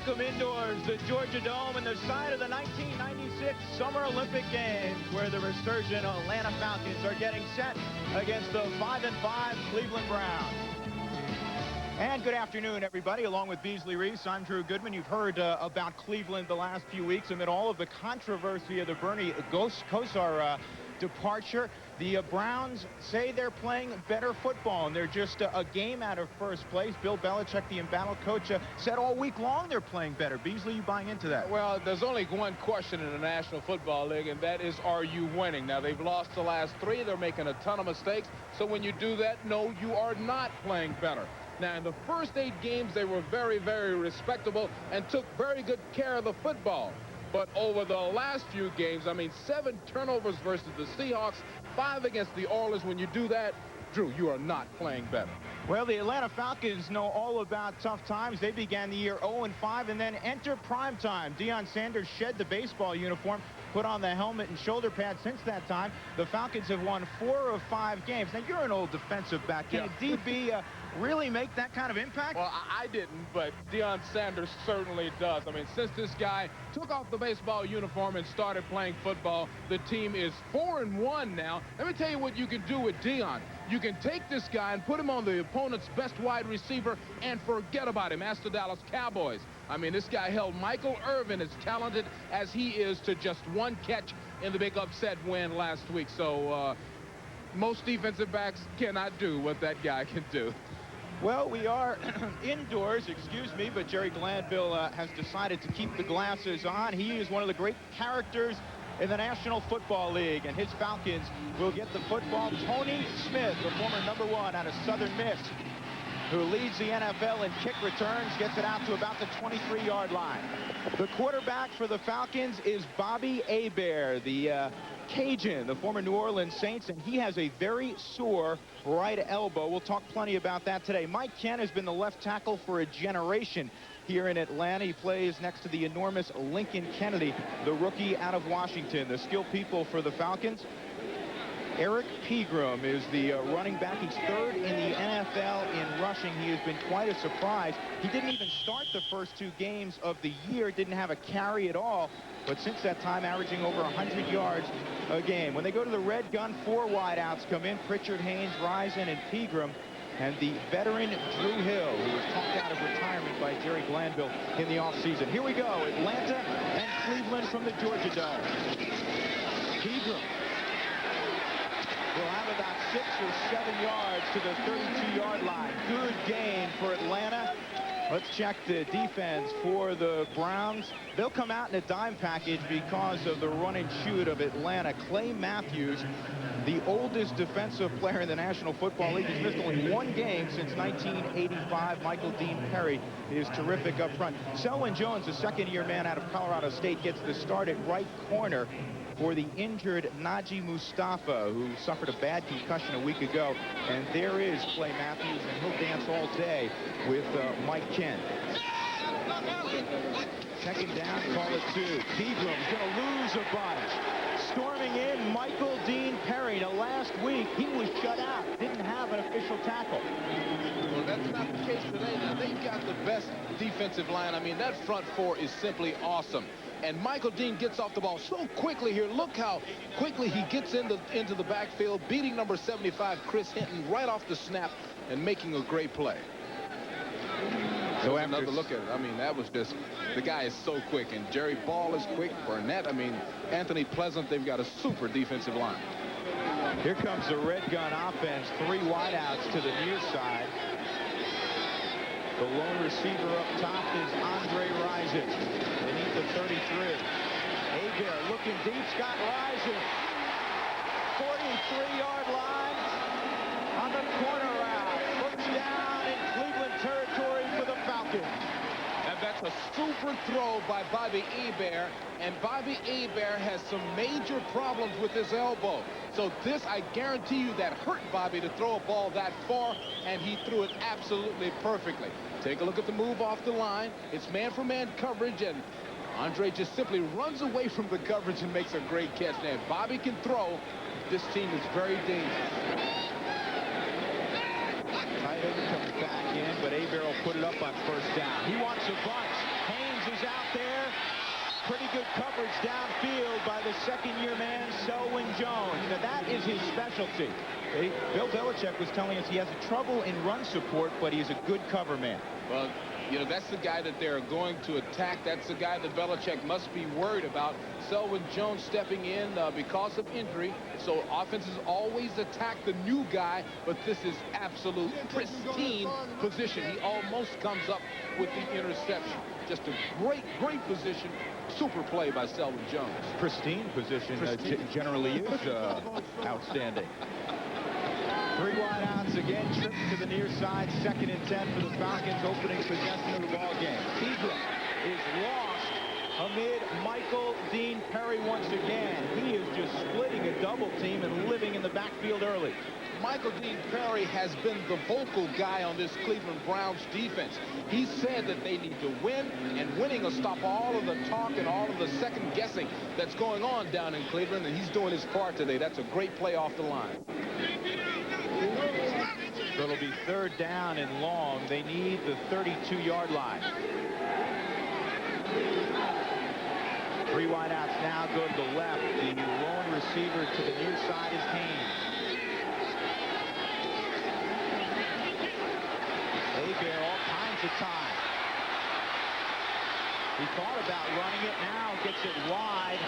Welcome indoors, the Georgia Dome and the site of the 1996 Summer Olympic Games, where the resurgent Atlanta Falcons are getting set against the 5-5 Cleveland Browns. And good afternoon, everybody. Along with Beasley, Reece, I'm Drew Goodman. You've heard about Cleveland the last few weeks amid all of the controversy of the Bernie Kosar departure. The Browns say they're playing better football, and they're just a game out of first place. Bill Belichick, the embattled coach, said all week long they're playing better. Beasley, you buying into that? Well, there's only one question in the National Football League, and that is, are you winning? Now, they've lost the last three. They're making a ton of mistakes. So when you do that, no, you are not playing better. Now, in the first 8 games, they were very, very respectable and took very good care of the football. But over the last few games, 7 turnovers versus the Seahawks, 5 against the Oilers. When you do that, Drew, you are not playing better. Well, the Atlanta Falcons know all about tough times. They began the year 0-5 and then enter prime time. Deion Sanders shed the baseball uniform, put on the helmet and shoulder pads. Since that time, the Falcons have won 4 of 5 games. Now, you're an old defensive back. Can a DB really make that kind of impact? Well, I didn't, but Deion Sanders certainly does. Since this guy took off the baseball uniform and started playing football, the team is 4-1 now. Let me tell you what you can do with Deion. You can take this guy and put him on the opponent's best wide receiver and forget about him. Ask the Dallas Cowboys. This guy held Michael Irvin, as talented as he is, to just 1 catch in the big upset win last week. So most defensive backs cannot do what that guy can do. Well, we are indoors, but Jerry Glanville has decided to keep the glasses on. He is one of the great characters in the National Football League, and his Falcons will get the football. Tony Smith, the former #1 out of Southern Miss, who leads the NFL in kick returns, gets it out to about the 23-yard line. The quarterback for the Falcons is Bobby Hebert, the Cajun, the former New Orleans Saints, and he has a very sore right elbow. We'll talk plenty about that today. Mike Kent has been the left tackle for a generation here in Atlanta. He plays next to the enormous Lincoln Kennedy, the rookie out of Washington. The skill people for the Falcons: Eric Pegram is the running back. He's 3rd in the NFL in rushing. He has been quite a surprise. He didn't even start the first 2 games of the year, didn't have a carry at all, but since that time averaging over 100 yards a game. When they go to the red gun, 4 wideouts come in: Pritchard, Haynes, Risen, and Pegram. And the veteran Drew Hill, who was talked out of retirement by Jerry Glanville in the offseason. Here we go, Atlanta and Cleveland from the Georgia Dome. Pegram will have about 6 or 7 yards to the 32-yard line. Good gain for Atlanta. Let's check the defense for the Browns. They'll come out in a dime package because of the run and shoot of Atlanta. Clay Matthews, the oldest defensive player in the National Football League. He's missed only 1 game since 1985. Michael Dean Perry is terrific up front. Selwyn Jones, a second-year man out of Colorado State, gets the start at right corner for the injured Najee Mustafa, who suffered a bad concussion a week ago. And there is Clay Matthews, and he'll dance all day with Mike Kent. Second down, call it 2. Pegram's going to lose a bunch. Storming in, Michael Dean Perry. Now, last week, he was shut out. Didn't have an official tackle. Well, that's not the case today. Now, they've got the best defensive line. That front 4 is simply awesome. And Michael Dean gets off the ball so quickly here. Look how quickly he gets into the backfield, beating number 75, Chris Hinton, right off the snap and making a great play. So another look at it. That was just, the guy is so quick. And Jerry Ball is quick. Burnett, Anthony Pleasant, they've got a super defensive line. Here comes the red gun offense. 3 wideouts to the near side. The lone receiver up top is Andre Rison. Beneath the 33. Hebert looking deep. Scott Rison. 43-yard line on the corner route. Looks down in Cleveland territory for the Falcons. And that's a super throw by Bobby Hebert. And Bobby Hebert has some major problems with his elbow. So this, I guarantee you, that hurt Bobby to throw a ball that far, and he threw it absolutely perfectly. Take a look at the move off the line. It's man-for-man coverage, and Andre just simply runs away from the coverage and makes a great catch. Now, if Bobby can throw, this team is very dangerous. Tight end comes back in, but Hebert will put it up on first down. He wants a bunch. Haynes is out there. Pretty good coverage downfield by the second-year man, Selwyn Jones. Now, that is his specialty. Bill Belichick was telling us he has trouble in run support, but he is a good cover man. Well, you know, that's the guy that they're going to attack. That's the guy that Belichick must be worried about. Selwyn Jones stepping in because of injury. So offenses always attack the new guy, but this is absolute pristine position. He almost comes up with the interception. Just a great position. Super play by Selwyn Jones. Pristine position generally is outstanding. 3 wide outs again, trips to the near side, 2nd and 10 for the Falcons, opening possession of the ball game. Hebert is lost amid Michael Dean Perry once again. He is just splitting a double team and living in the backfield early. Michael Dean Perry has been the vocal guy on this Cleveland Browns defense. He said that they need to win, and winning will stop all of the talk and all of the second guessing that's going on down in Cleveland, and he's doing his part today. That's a great play off the line. So it'll be 3rd down and long. They need the 32-yard line. 3 wide outs now go to the left. The lone receiver to the near side is Haynes. Hebert all kinds of time. He thought about running it, now gets it wide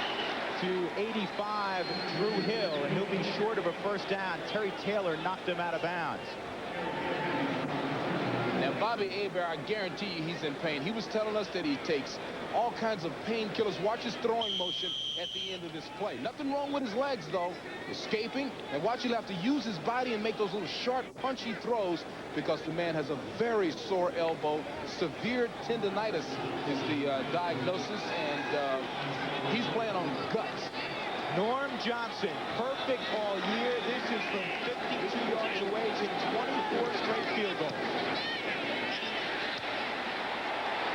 to 85, Drew Hill, and he'll be short of a 1st down. Terry Taylor knocked him out of bounds. Now, Bobby Hebert, I guarantee you he's in pain. He was telling us that he takes all kinds of painkillers. Watch his throwing motion at the end of this play. Nothing wrong with his legs, though. Escaping. And watch, he'll have to use his body and make those little sharp, punchy throws because the man has a very sore elbow. Severe tendonitis is the diagnosis, and he's playing on guts. Norm Johnson, perfect all year. This is from 52 yards away, to 24 straight field goals.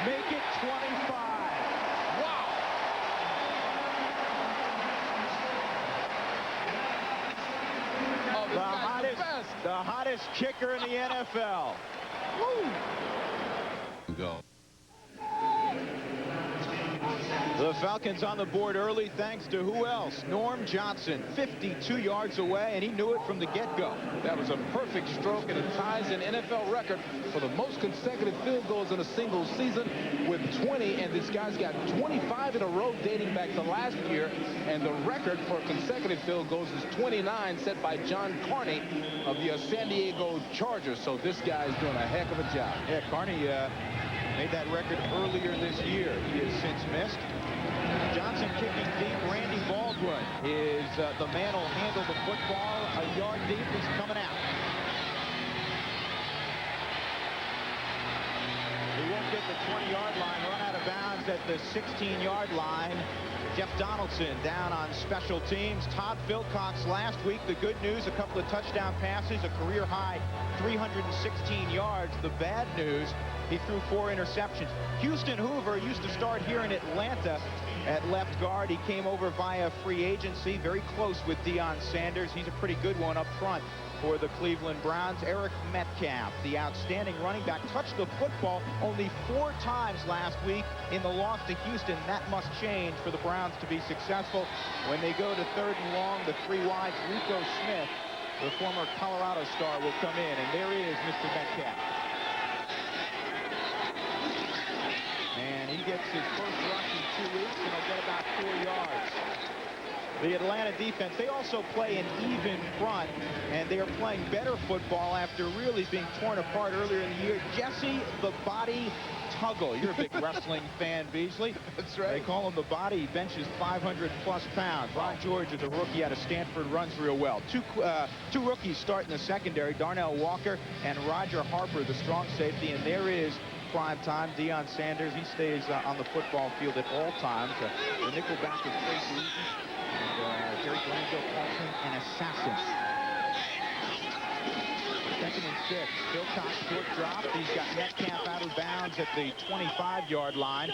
Make it 25. Wow. Oh, the hottest kicker in the NFL. Woo. Go. The Falcons on the board early thanks to who else? Norm Johnson, 52 yards away, and he knew it from the get-go. That was a perfect stroke, and it ties an NFL record for the most consecutive field goals in a single season with 20, and this guy's got 25 in a row dating back to last year, and the record for consecutive field goals is 29, set by John Carney of the San Diego Chargers. So this guy is doing a heck of a job. Yeah, Carney made that record earlier this year. He has since missed. Johnson kicking deep. Randy Baldwin is the man who'll handle the football. A yard deep. He's coming out. He won't get the 20-yard line. Run out of bounds at the 16-yard line. Jeff Donaldson down on special teams. Todd Philcox last week. The good news, a couple of touchdown passes, a career high 316 yards. The bad news, he threw 4 interceptions. Houston Hoover used to start here in Atlanta at left guard. He came over via free agency, very close with Deion Sanders. He's a pretty good one up front for the Cleveland Browns. Eric Metcalf, the outstanding running back, touched the football only 4 times last week in the loss to Houston. That must change for the Browns to be successful. When they go to 3rd and long, the 3 wides, Rico Smith, the former Colorado star, will come in, and there is Mr. Metcalf. And he gets his first rush in 2 weeks, and he'll get about 4 yards. The Atlanta defense, they also play an even front, and they are playing better football after really being torn apart earlier in the year. Jesse the Body Tuggle. You're a big wrestling fan, Beasley. That's right. They call him the Body. He benches 500-plus pounds. Ron George is a rookie out of Stanford, runs real well. Two rookies start in the secondary, Darnell Walker and Roger Harper, the strong safety, and there is prime time. Deion Sanders, he stays on the football field at all times. The nickel back is Tracy Eaton. And Jerry Glanville calls him an assassin. 2nd and 6. Philcox short drop. He's got Metcalf out of bounds at the 25-yard line.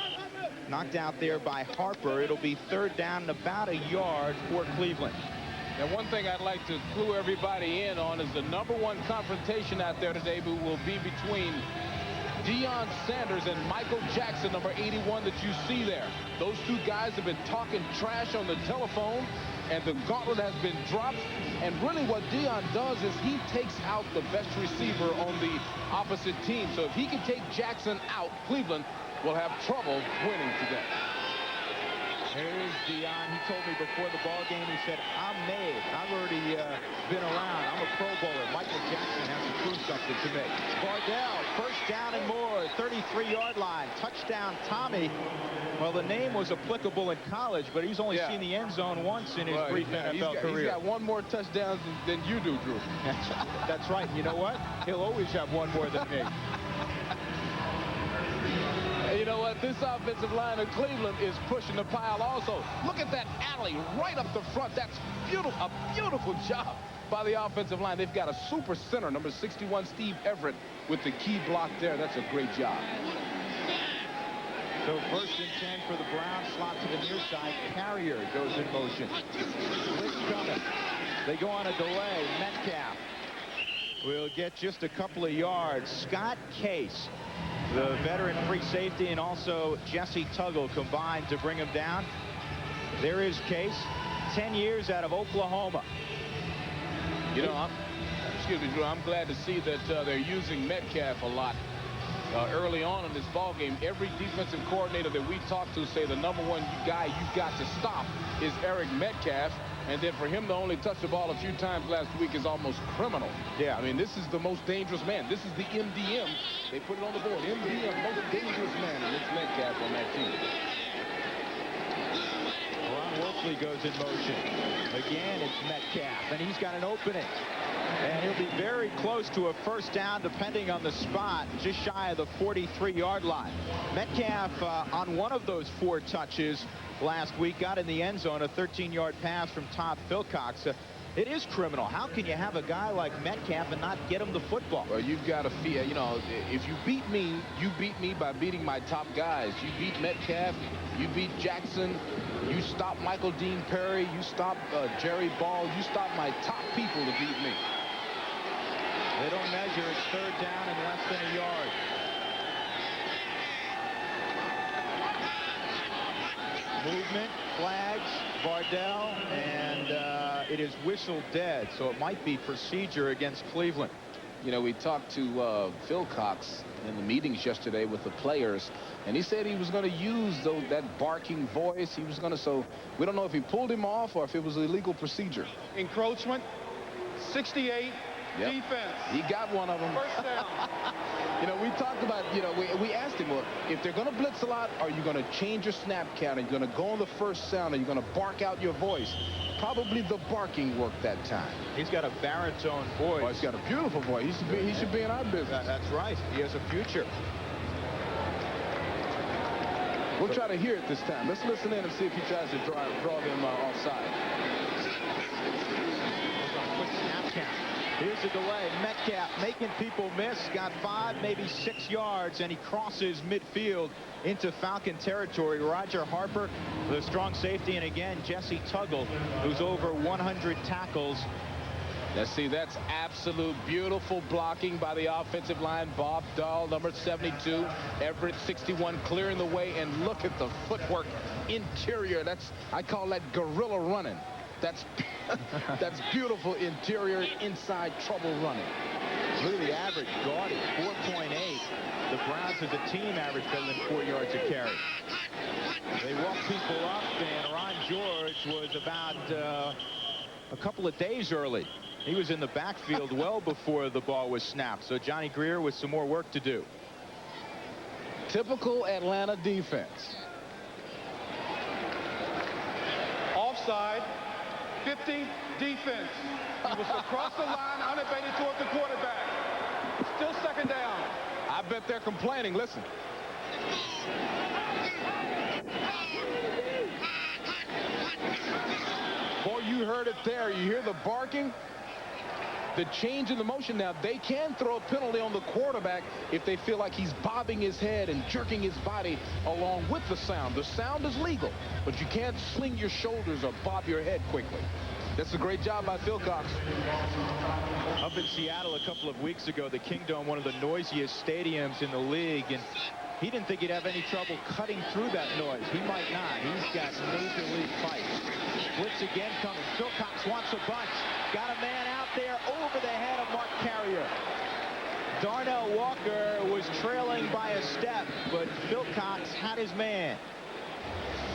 Knocked out there by Harper. It'll be 3rd down and about a yard for Cleveland. Now, one thing I'd like to clue everybody in on is the #1 confrontation out there today will be between Deion Sanders and Michael Jackson, number 81, that you see there. Those two guys have been talking trash on the telephone, and the gauntlet has been dropped. And really what Deion does is he takes out the best receiver on the opposite team. So if he can take Jackson out, Cleveland will have trouble winning today. Here's Deion. He told me before the ball game, he said, I'm made. I've already been around. I'm a Pro Bowler. Michael Jackson has to prove something to me. Bardell, first down and more, 33-yard line. Touchdown, Tommy. Well, the name was applicable in college, but he's only seen the end zone once in his brief NFL career. He's got one more touchdown than you do, Drew. That's right. You know what? He'll always have one more than me. You know what? This offensive line of Cleveland is pushing the pile also. Look at that alley right up the front. That's beautiful. A beautiful job by the offensive line. They've got a super center, number 61, Steve Everett, with the key block there. That's a great job. So 1st and 10 for the Browns. Slot to the near side. Carrier goes in motion. Blitz coming. They go on a delay. Metcalf will get just a couple of yards. Scott Case, the veteran free safety, and also Jesse Tuggle combined to bring him down. There is Case, 10 years out of Oklahoma. You know, excuse me, Drew, I'm glad to see that they're using Metcalf a lot early on in this ball game. Every defensive coordinator that we talk to say the #1 guy you've got to stop is Eric Metcalf. And then for him to only touch the ball a few times last week is almost criminal. Yeah, I mean, this is the most dangerous man. This is the MDM. They put it on the board. MDM, most dangerous man, and it's Metcalf on that team. Ron Wolfley goes in motion. Again, it's Metcalf, and he's got an opening. And he'll be very close to a first down, depending on the spot, just shy of the 43-yard line. Metcalf, on one of those 4 touches last week, got in the end zone, a 13-yard pass from Todd Philcox. It is criminal. How can you have a guy like Metcalf and not get him the football? Well, you've got to feel, you know, if you beat me, you beat me by beating my top guys. You beat Metcalf, you beat Jackson, you stop Michael Dean Perry, you stop Jerry Ball, you stop my top people to beat me. They don't measure. It's 3rd down and less than a yard. Movement, flags, Bardell, and it is whistled dead, so it might be procedure against Cleveland. You know, we talked to Philcox in the meetings yesterday with the players, and he said he was going to use that barking voice. He was going to, so we don't know if he pulled him off or if it was a legal procedure. Encroachment, 68. Yep. Defense. He got one of them. First down. You know, we talked about, you know, we asked him, well, if they're going to blitz a lot, are you going to change your snap count? Are you going to go on the first sound? Are you going to bark out your voice? Probably the barking worked that time. He's got a baritone voice. Oh, he's got a beautiful voice. He should be in our business. That's right. He has a future. We'll try to hear it this time. Let's listen in and see if he tries to draw them offside. Quick snap count. Here's a delay. Metcalf making people miss. Got 5, maybe 6 yards, and he crosses midfield into Falcon territory. Roger Harper, the strong safety, and again, Jesse Tuggle, who's over 100 tackles. Let's see, that's absolute beautiful blocking by the offensive line. Bob Dahl, number 72. Everett, 61, clearing the way, and look at the footwork interior. I call that gorilla running. That's beautiful interior inside trouble running. Look at the average, gaudy, 4.8. The Browns as a team average better than 4 yards a carry. They walk people up, and Ron George was about a couple of days early. He was in the backfield well before the ball was snapped. So Johnny Greer with some more work to do. Typical Atlanta defense. Offside. 50 defense. He was across the line, unabated towards the quarterback. Still 2nd down. I bet they're complaining. Listen. Boy, you heard it there. You hear the barking? The change in the motion. Now, they can throw a penalty on the quarterback if they feel like he's bobbing his head and jerking his body along with the sound. The sound is legal, but you can't sling your shoulders or bob your head quickly. That's a great job by Philcox. Up in Seattle a couple of weeks ago, the Kingdome, one of the noisiest stadiums in the league, and he didn't think he'd have any trouble cutting through that noise. He might not. He's got major league pipes. Blitz again coming. Philcox wants a bunch. Got a man out there over the head of Mark Carrier. Darnell Walker was trailing by a step, but Philcox had his man.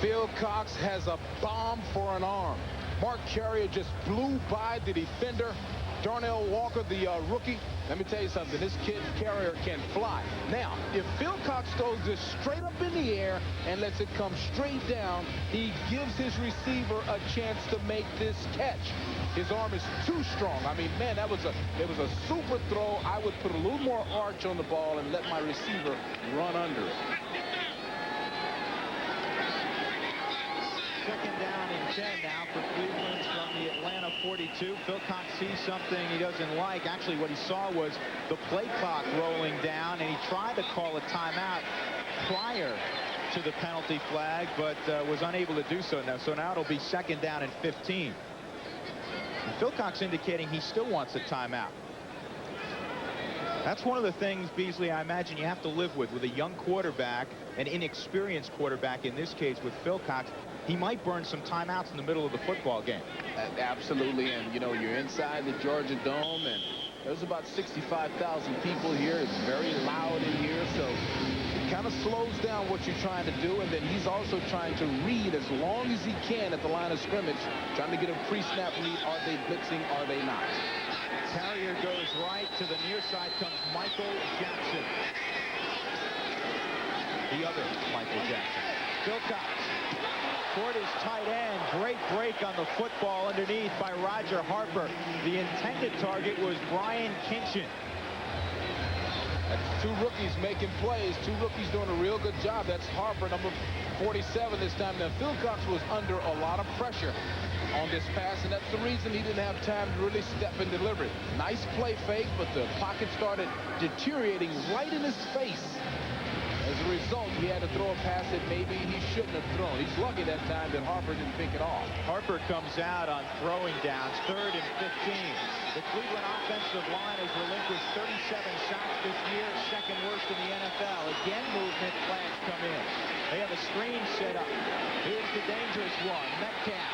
Philcox has a bomb for an arm. Mark Carrier just blew by the defender. Darnell Walker, the rookie, let me tell you something. This kid Carrier can fly. Now, if Philcox throws this straight up in the air and lets it come straight down, he gives his receiver a chance to make this catch. His arm is too strong. I mean, man, it was a super throw. I would put a little more arch on the ball and let my receiver run under it. Second down and 10 now for Cleveland from the Atlanta 42. Philcox sees something he doesn't like. Actually, what he saw was the play clock rolling down, and he tried to call a timeout prior to the penalty flag, but was unable to do so now. So now it'll be second down and 15. And Philcox indicating he still wants a timeout. That's one of the things, Beasley, I imagine you have to live with a young quarterback, an inexperienced quarterback in this case with Philcox. He might burn some timeouts in the middle of the football game. Absolutely, and you know, you're inside the Georgia Dome, and there's about 65,000 people here. It's very loud in here, so it kind of slows down what you're trying to do, and then he's also trying to read as long as he can at the line of scrimmage, trying to get a pre-snap read. Are they blitzing? Are they not? Carrier goes right. To the near side comes Michael Jackson. The other Michael Jackson. Philcox toward his tight end. Great break on the football underneath by Roger Harper. The intended target was Brian Kinchin. That's two rookies making plays. Two rookies doing a real good job. That's Harper, number 47 this time. Now, Philcox was under a lot of pressure on this pass, and that's the reason he didn't have time to really step and deliver it. Nice play fake, but the pocket started deteriorating right in his face. As a result, he had to throw a pass that maybe he shouldn't have thrown. He's lucky that time that Harper didn't pick it off. Harper comes out on throwing downs, 3rd and 15. The Cleveland offensive line has relinquished 37 sacks this year, second worst in the NFL. Again, movement flags come in. They have a screen set up. Here's the dangerous one, Metcalf.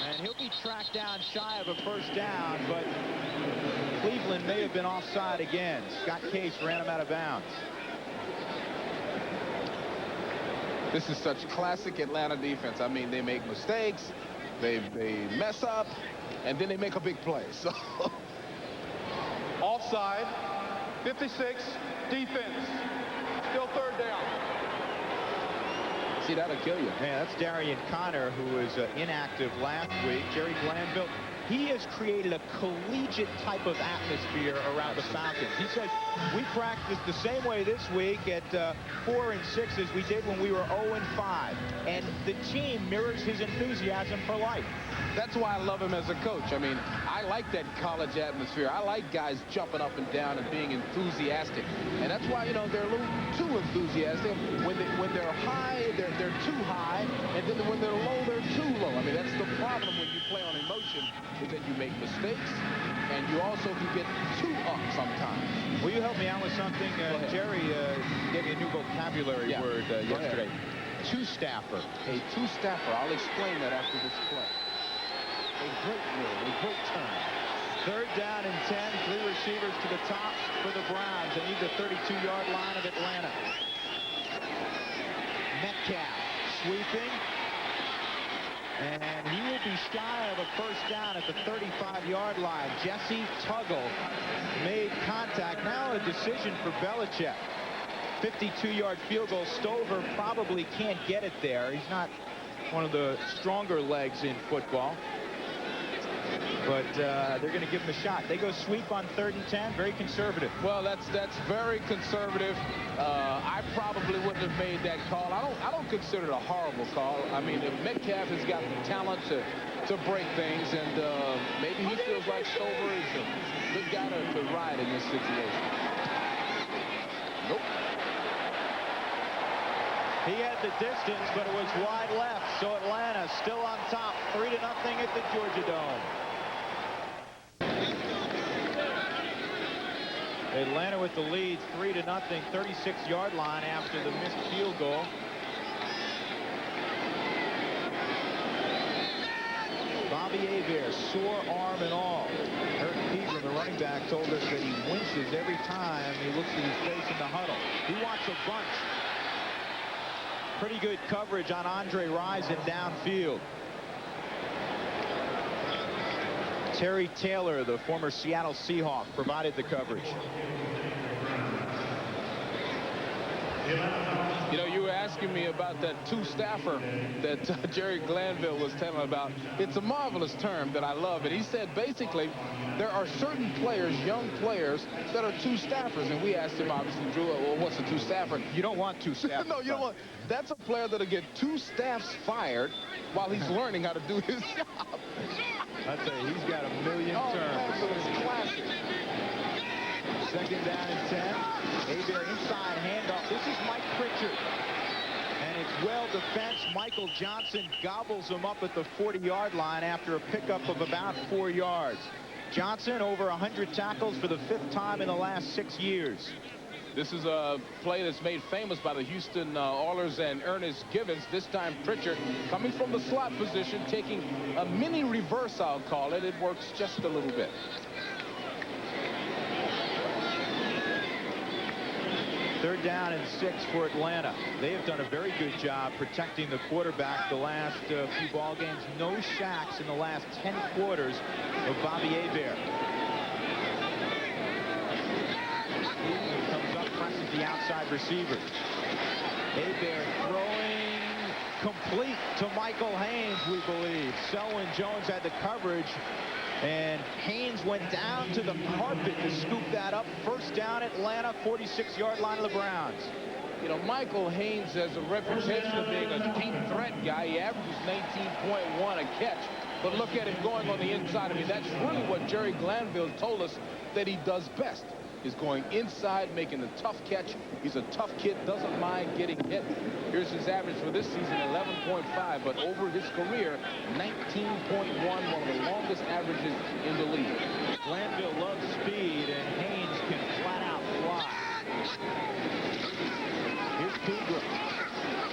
And he'll be tracked down shy of a first down, but Cleveland may have been offside again. Scott Case ran him out of bounds. This is such classic Atlanta defense. I mean, they make mistakes, they mess up, and then they make a big play. So Offside, 56, defense. Still 3rd down. see, that'll kill you. Man, that's Darian Connor, who was inactive last week. Jerry Glanville, he has created a collegiate type of atmosphere around the Falcons. He says, we practiced the same way this week at 4 and 6 as we did when we were 0 and 5. And the team mirrors his enthusiasm for life. That's why I love him as a coach. I mean, I like that college atmosphere. I like guys jumping up and down and being enthusiastic. And that's why, you know, they're a little too enthusiastic. When they're high, they're too high. And then when they're low, they're too low. I mean, that's the problem when you play on emotion, is that you make mistakes, and you also can get too up sometimes. Will you help me out with something? Jerry gave me a new vocabulary word yesterday. Two-staffer. A two-staffer. I'll explain that after this play. A great word, a great term. 3rd down and 10. 3 receivers to the top for the Browns. They need the 32-yard line of Atlanta. Metcalf sweeping. And he will be shy of a first down at the 35-yard line. Jesse Tuggle made contact. Now a decision for Belichick. 52-yard field goal. Stover probably can't get it there. He's not one of the stronger legs in football. But they're going to give him a shot. They go sweep on 3rd and 10. Very conservative. Well, that's very conservative. I probably wouldn't have made that call. I don't consider it a horrible call. I mean, if Metcalf has got the talent to break things, and maybe he feels like Stover is a good guy to ride in this situation. Nope. He had the distance, but it was wide left. So Atlanta still on top, 3-0 at the Georgia Dome. Atlanta with the lead, 3-0, 36-yard line after the missed field goal. Bobby Hebert, sore arm and all. Hebert, the running back, told us that he winces every time he looks at his face in the huddle. He wants a bunch. Pretty good coverage on Andre Rison downfield. Terry Taylor, the former Seattle Seahawk, provided the coverage. You know, you were asking me about that two-staffer that Jerry Glanville was telling about. It's a marvelous term that I love. And he said, basically, there are certain players, young players, that are two-staffers. And we asked him, obviously, Drew, well, what's a two-staffer? You don't want two staffers. No, you don't want. That's a player that'll get two staffs fired while he's learning how to do his job. I tell you, he's got a million terms. It's classic. 2nd down and 10. Hebert inside handoff. This is Mike Pritchard. And it's well defense. Michael Johnson gobbles him up at the 40-yard line after a pickup of about 4 yards. Johnson over 100 tackles for the 5th time in the last 6 years. This is a play that's made famous by the Houston Oilers and Ernest Givens. This time Pritchard coming from the slot position, taking a mini reverse, I'll call it. It works just a little bit. 3rd down and 6 for Atlanta. They have done a very good job protecting the quarterback the last few ball games. No sacks in the last 10 quarters of Bobby Hebert. Comes up, presses the outside receiver. Hebert throwing complete to Michael Haynes, we believe. Selwyn Jones had the coverage. And Haynes went down to the carpet to scoop that up. 1st down, Atlanta, 46-yard line of the Browns. You know, Michael Haynes has a reputation of being a deep threat guy. He averages 19.1 a catch. But look at him going on the inside. I mean, that's really what Jerry Glanville told us that he does best, is going inside, making the tough catch. He's a tough kid, doesn't mind getting hit. Here's his average for this season, 11.5, but over his career, 19.1, one of the longest averages in the league. Glanville loves speed, and Haynes can flat out fly. Here's Pegram.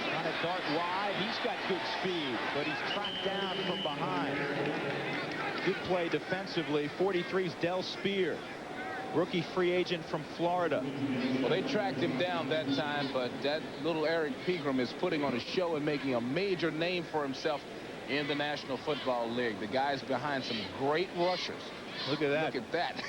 Trying to dart wide. He's got good speed, but he's tracked down from behind. Good play defensively. 43's Del Spear. Rookie free agent from Florida. Well, they tracked him down that time, but that little Eric Pegram is putting on a show and making a major name for himself in the National Football League. The guy's behind some great rushers. Look at that. Look at that.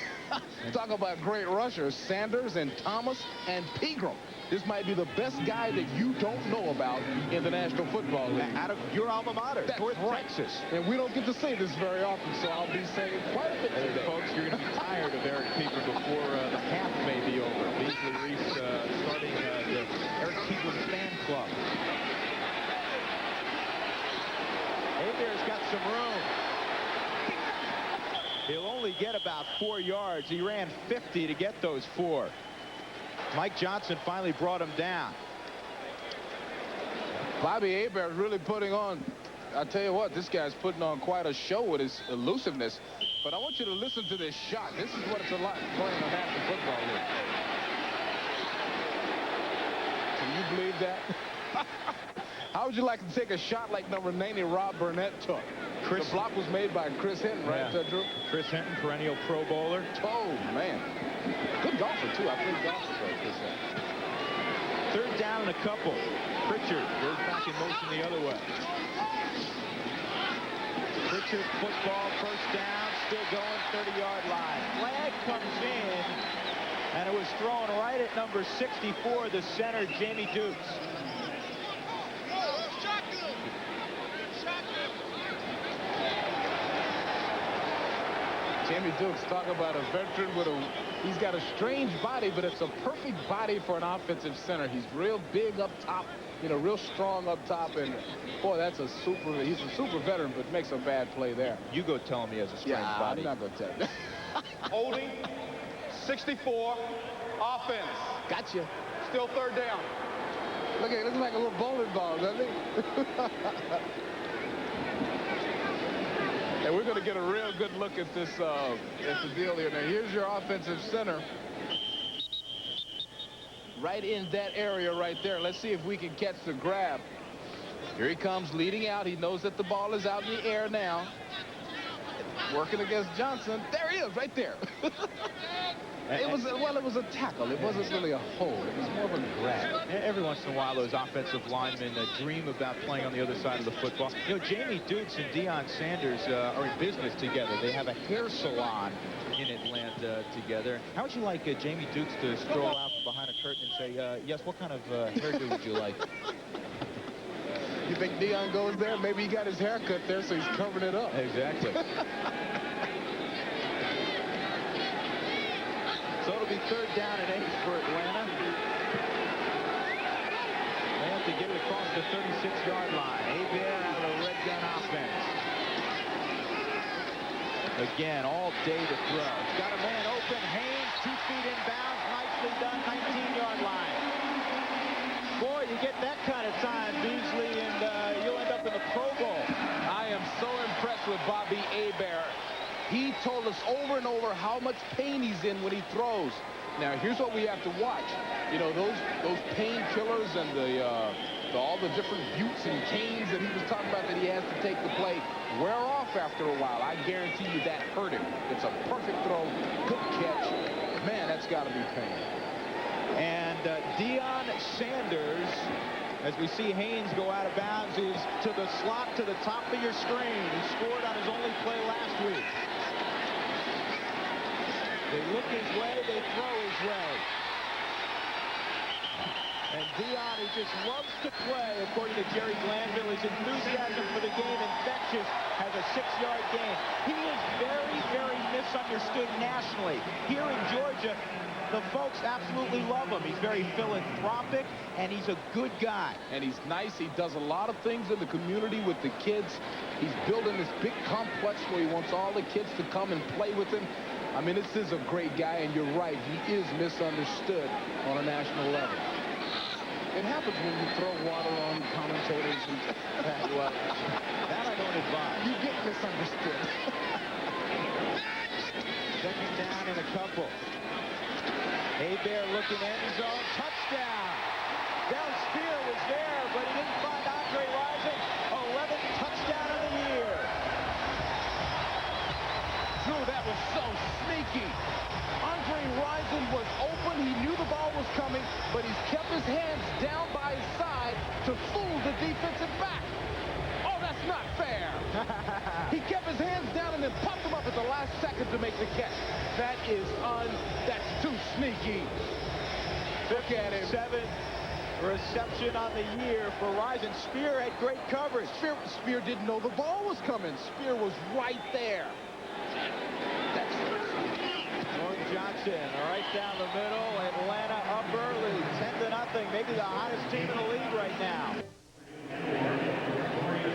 Talk about great rushers. Sanders and Thomas and Pegram. This might be the best guy that you don't know about in the National Football League. Out of your alma mater, North Texas. And we don't get to say this very often, so I'll be saying quite a bit today. Folks, you're going to be tired of Eric Pegram before the half may be over. Beasley Reece starting the Eric Pegram fan club. Hebert's got some room. He'll only get about 4 yards. He ran 50 to get those 4. Mike Johnson finally brought him down. Bobby Hebert really putting on, I tell you what, this guy's putting on quite a show with his elusiveness. But I want you to listen to this shot. This is what it's like playing in the National Football League. Can you believe that? How would you like to take a shot like number 90 Rob Burnett took? The block was made by Chris Hinton, right, Drew? Chris Hinton, perennial Pro Bowler. Oh, man. Good golfer, too. I played golf with Chris Hinton. 3rd down and a couple. Pritchard goes back in motion the other way. Pritchard football, 1st down, still going 30-yard line. Flag comes in, and it was thrown right at number 64, the center, Jamie Dukes. Jamie Dukes, talk about a veteran with he's got a strange body, but it's a perfect body for an offensive center. He's real big up top, you know, real strong up top, and boy, he's a super veteran, but makes a bad play there. You go tell him he has a strange body. I'm not going to tell you. Holding, 64, offense. Gotcha. Still 3rd down. Look at it. Looks like a little bowling ball, doesn't it? And we're going to get a real good look at this at the deal here. Now, here's your offensive center. Right in that area right there. Let's see if we can catch the grab. Here he comes leading out. He knows that the ball is out in the air now. Working against Johnson. There he is, right there. It was a tackle. It wasn't really a hold. It was more of a grab. Every once in a while, those offensive linemen dream about playing on the other side of the football. You know, Jamie Dukes and Deion Sanders are in business together. They have a hair salon in Atlanta together. How would you like Jamie Dukes to stroll out behind a curtain and say, yes, what kind of hairdo would you like? You think Deion goes there? Maybe he got his hair cut there, so he's covering it up. Exactly. So it'll be 3rd down and 8 for Atlanta. They have to get it across the 36-yard line. Hebert out of the red gun offense. Again, all day to throw. He's got a man open. Haynes, 2 feet in bounds. Nicely done, 19-yard line. Boy, you get that kind of time, Beasley, and you'll end up in the Pro Bowl. I am so impressed with Bobby Hebert. He told us over and over how much pain he's in when he throws. Now, here's what we have to watch. You know, those painkillers and all the different buttes and canes that he was talking about that he has to take to play wear off after a while. I guarantee you that hurt him. It's a perfect throw, good catch. Man, that's got to be pain. And Deion Sanders, as we see Haynes go out of bounds, is to the slot to the top of your screen. He scored on his only play last week. They look his way, they throw his way. And Deion, he just loves to play, according to Jerry Glanville. His enthusiasm for the game infectious, has a 6-yard gain. He is very, very misunderstood nationally. Here in Georgia, the folks absolutely love him. He's very philanthropic, and he's a good guy. And he's nice. He does a lot of things in the community with the kids. He's building this big complex where he wants all the kids to come and play with him. I mean, this is a great guy, and you're right. He is misunderstood on a national level. It happens when you throw water on commentators and well, that I don't advise. You get misunderstood. 2nd down and a couple. Hebert looking end zone, touchdown. Del Spear was there, but he didn't find Andre Rison. 11th touchdown of the year. Drew, that was so sneaky. Andre Rison was open. He knew the ball was coming, but he's kept his hands down by his side to fool the defensive back. Oh, that's not fair. He kept his hands down and then popped them up at the last second to make the catch. That's too sneaky. Look at him. 7th reception on the year for Rison. Spear had great coverage. Spear didn't know the ball was coming. Spear was right there. North Johnson right down the middle. Atlanta up early, 10-0. Maybe the hottest team in the league right now.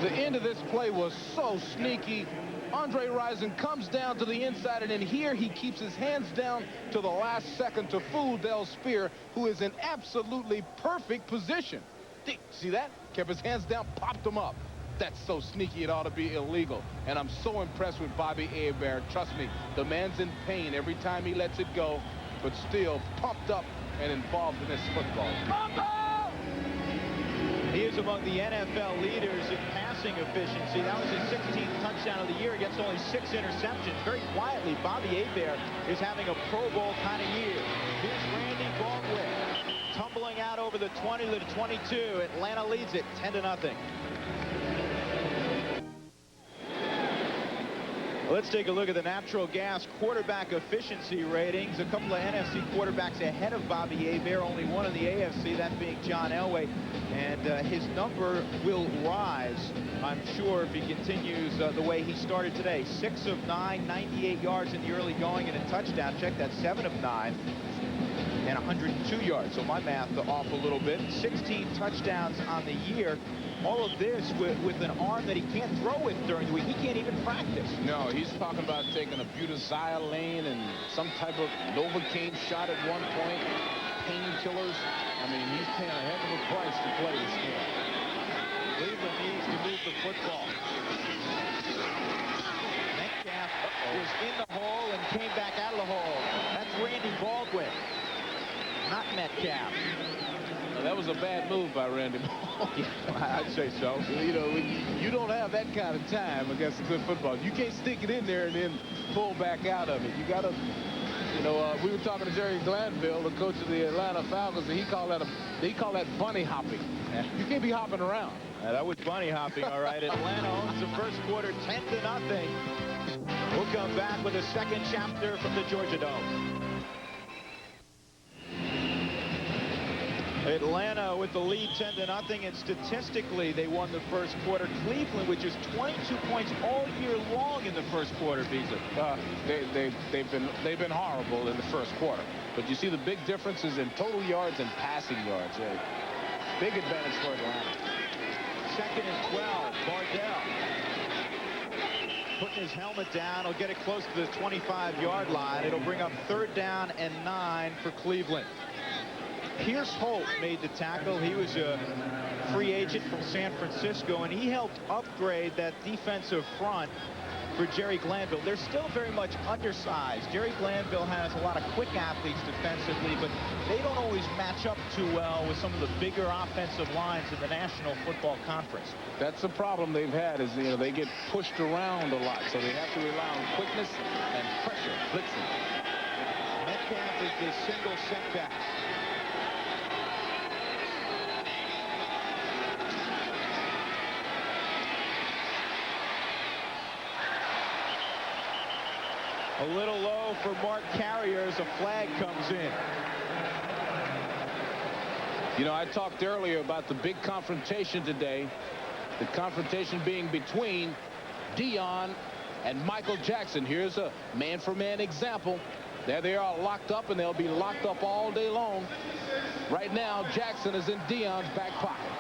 The end of this play was so sneaky. Andre Rison comes down to the inside, and then here he keeps his hands down to the last second to fool Del Spear, who is in absolutely perfect position. See that? Kept his hands down, popped them up. That's so sneaky, it ought to be illegal. And I'm so impressed with Bobby Hebert. Trust me, the man's in pain every time he lets it go, but still pumped up and involved in this football. He is among the NFL leaders in passing efficiency. That was his 16th touchdown of the year against only 6 interceptions. Very quietly, Bobby Hebert is having a Pro Bowl kind of year. Here's Randy Baldwin tumbling out over the 20 to the 22. Atlanta leads it 10-0. Let's take a look at the natural gas quarterback efficiency ratings. A couple of NFC quarterbacks ahead of Bobby Hebert, only one in the AFC, that being John Elway. And his number will rise, I'm sure, if he continues the way he started today. 6 of 9, 98 yards in the early going and a touchdown. Check that, 7 of 9 and 102 yards. So my math off a little bit. 16 touchdowns on the year. All of this with an arm that he can't throw with during the week. He can't even practice. No, he's talking about taking a butadiene and some type of Novocaine shot at one point. painkillers. I mean, he's paying a heck of a price to play this game. Cleveland needs to move the football. Metcalf was in the hole and came back out of the hole. That's Randy Baldwin, not Metcalf. Now, that was a bad move by Randy. Yeah, I'd say so. You know, you don't have that kind of time against a good football. You can't stick it in there and then pull back out of it. You got to, you know, we were talking to Jerry Glanville, the coach of the Atlanta Falcons, and he called that bunny hopping. Yeah. You can't be hopping around. That was bunny hopping, all right. Atlanta owns the first quarter 10-0. We'll come back with a second chapter from the Georgia Dome. Atlanta with the lead 10-0, and statistically they won the first quarter. Cleveland, which is 22 points all year long in the first quarter, Beasley. They've been horrible in the first quarter, but you see the big differences in total yards and passing yards. Big advantage for Atlanta. Second and 12, Bardell putting his helmet down. He'll get it close to the 25-yard line. It'll bring up 3rd down and 9 for Cleveland. Pierce Holt made the tackle. He was a free agent from San Francisco, and he helped upgrade that defensive front for Jerry Glanville. They're still very much undersized. Jerry Glanville has a lot of quick athletes defensively, but they don't always match up too well with some of the bigger offensive lines in the National Football Conference. That's the problem they've had, is, you know, they get pushed around a lot, so they have to rely on quickness and pressure, blitzing. Metcalf is the single setback. A little low for Mark Carrier as a flag comes in. You know, I talked earlier about the big confrontation today. The confrontation being between Deion and Michael Jackson. Here's a man-for-man example. There they are locked up, and they'll be locked up all day long. Right now, Jackson is in Deion's back pocket.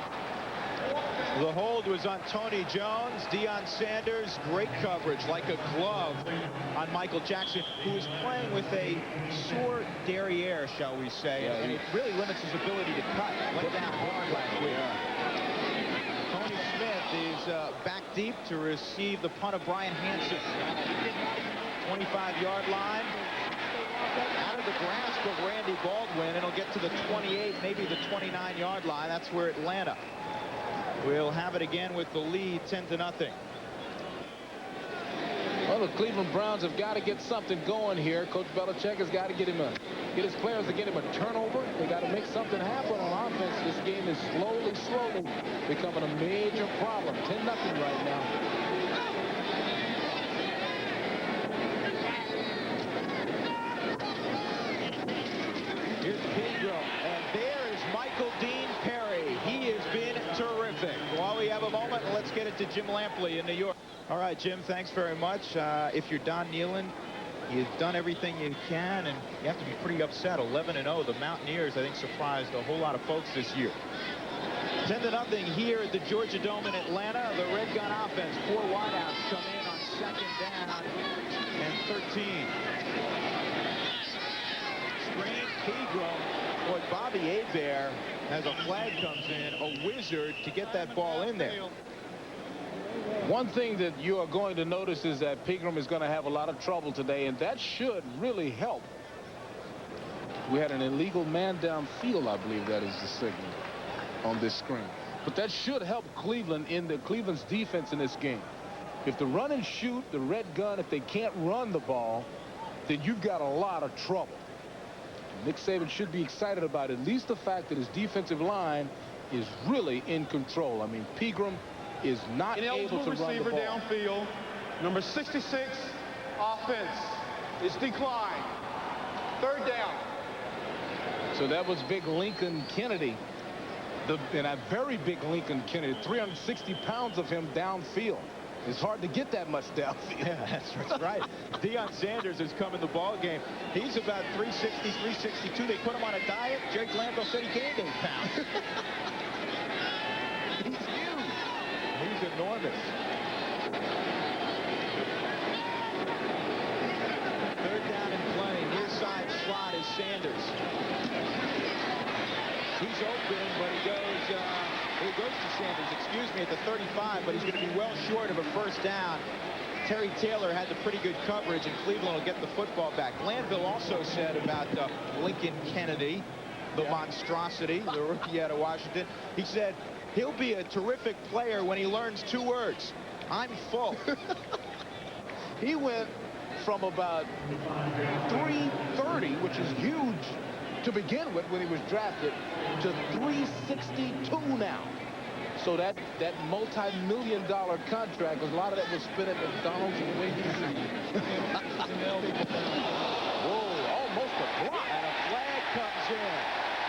The hold was on Tony Jones. Deion Sanders, great coverage, like a glove on Michael Jackson, who is playing with a sore derriere, shall we say, and it really limits his ability to cut. Went down hard last week. Tony Smith is back deep to receive the punt of Brian Hansen. 25-yard line. Out of the grasp of Randy Baldwin, and he'll get to the 28, maybe the 29-yard line. That's where Atlanta we'll have it again with the lead 10-0. Well, the Cleveland Browns have got to get something going here. Coach Belichick has got to get his players to get him a turnover. They got to make something happen on offense. This game is slowly becoming a major problem. 10-0 right now. Here's Pedro, and there is Michael Dean Perry. He has been terrific. While we have a moment, let's get it to Jim Lampley in New York. All right, Jim, thanks very much. If you're Don Nehlen, you've done everything you can, and you have to be pretty upset. 11-0. The Mountaineers, I think, surprised a whole lot of folks this year. 10-0 here at the Georgia Dome in Atlanta. The Red Gun offense, 4 wideouts come in on 2nd down and 13. Screen, Pegram. Boy, Bobby Hebert, as a flag comes in, a wizard to get that ball in there. One thing that you are going to notice is that Pegram is going to have a lot of trouble today, and that should really help. We had an illegal man downfield, I believe that is the signal on this screen. But that should help Cleveland in Cleveland's defense in this game. If the run and shoot, the Red Gun, if they can't run the ball, then you've got a lot of trouble. Nick Saban should be excited about at least the fact that his defensive line is really in control. I mean, Pegram is not able to run the ball. Downfield, number 66, offense, is declined. 3rd down. So that was big Lincoln Kennedy. And a very big Lincoln Kennedy, 360 pounds of him downfield. It's hard to get that much downfield. Yeah, that's right. Deion Sanders has come in the ball game. He's about 360, 362. They put him on a diet. Jerry Glanville said he gained 8 pounds. He's huge. He's enormous. 3rd down and plenty. Near side slot is Sanders. at the 35, but he's going to be well short of a first down. Terry Taylor had the pretty good coverage, and Cleveland will get the football back. Glanville also said about Lincoln Kennedy, the monstrosity, the rookie out of Washington. He said he'll be a terrific player when he learns 2 words. I'm full. He went from about 330, which is huge to begin with when he was drafted, to 362 now. So that multi-million-dollar contract, a lot of that was spent at McDonald's and Wendy's. Whoa, almost a block. And a flag comes in.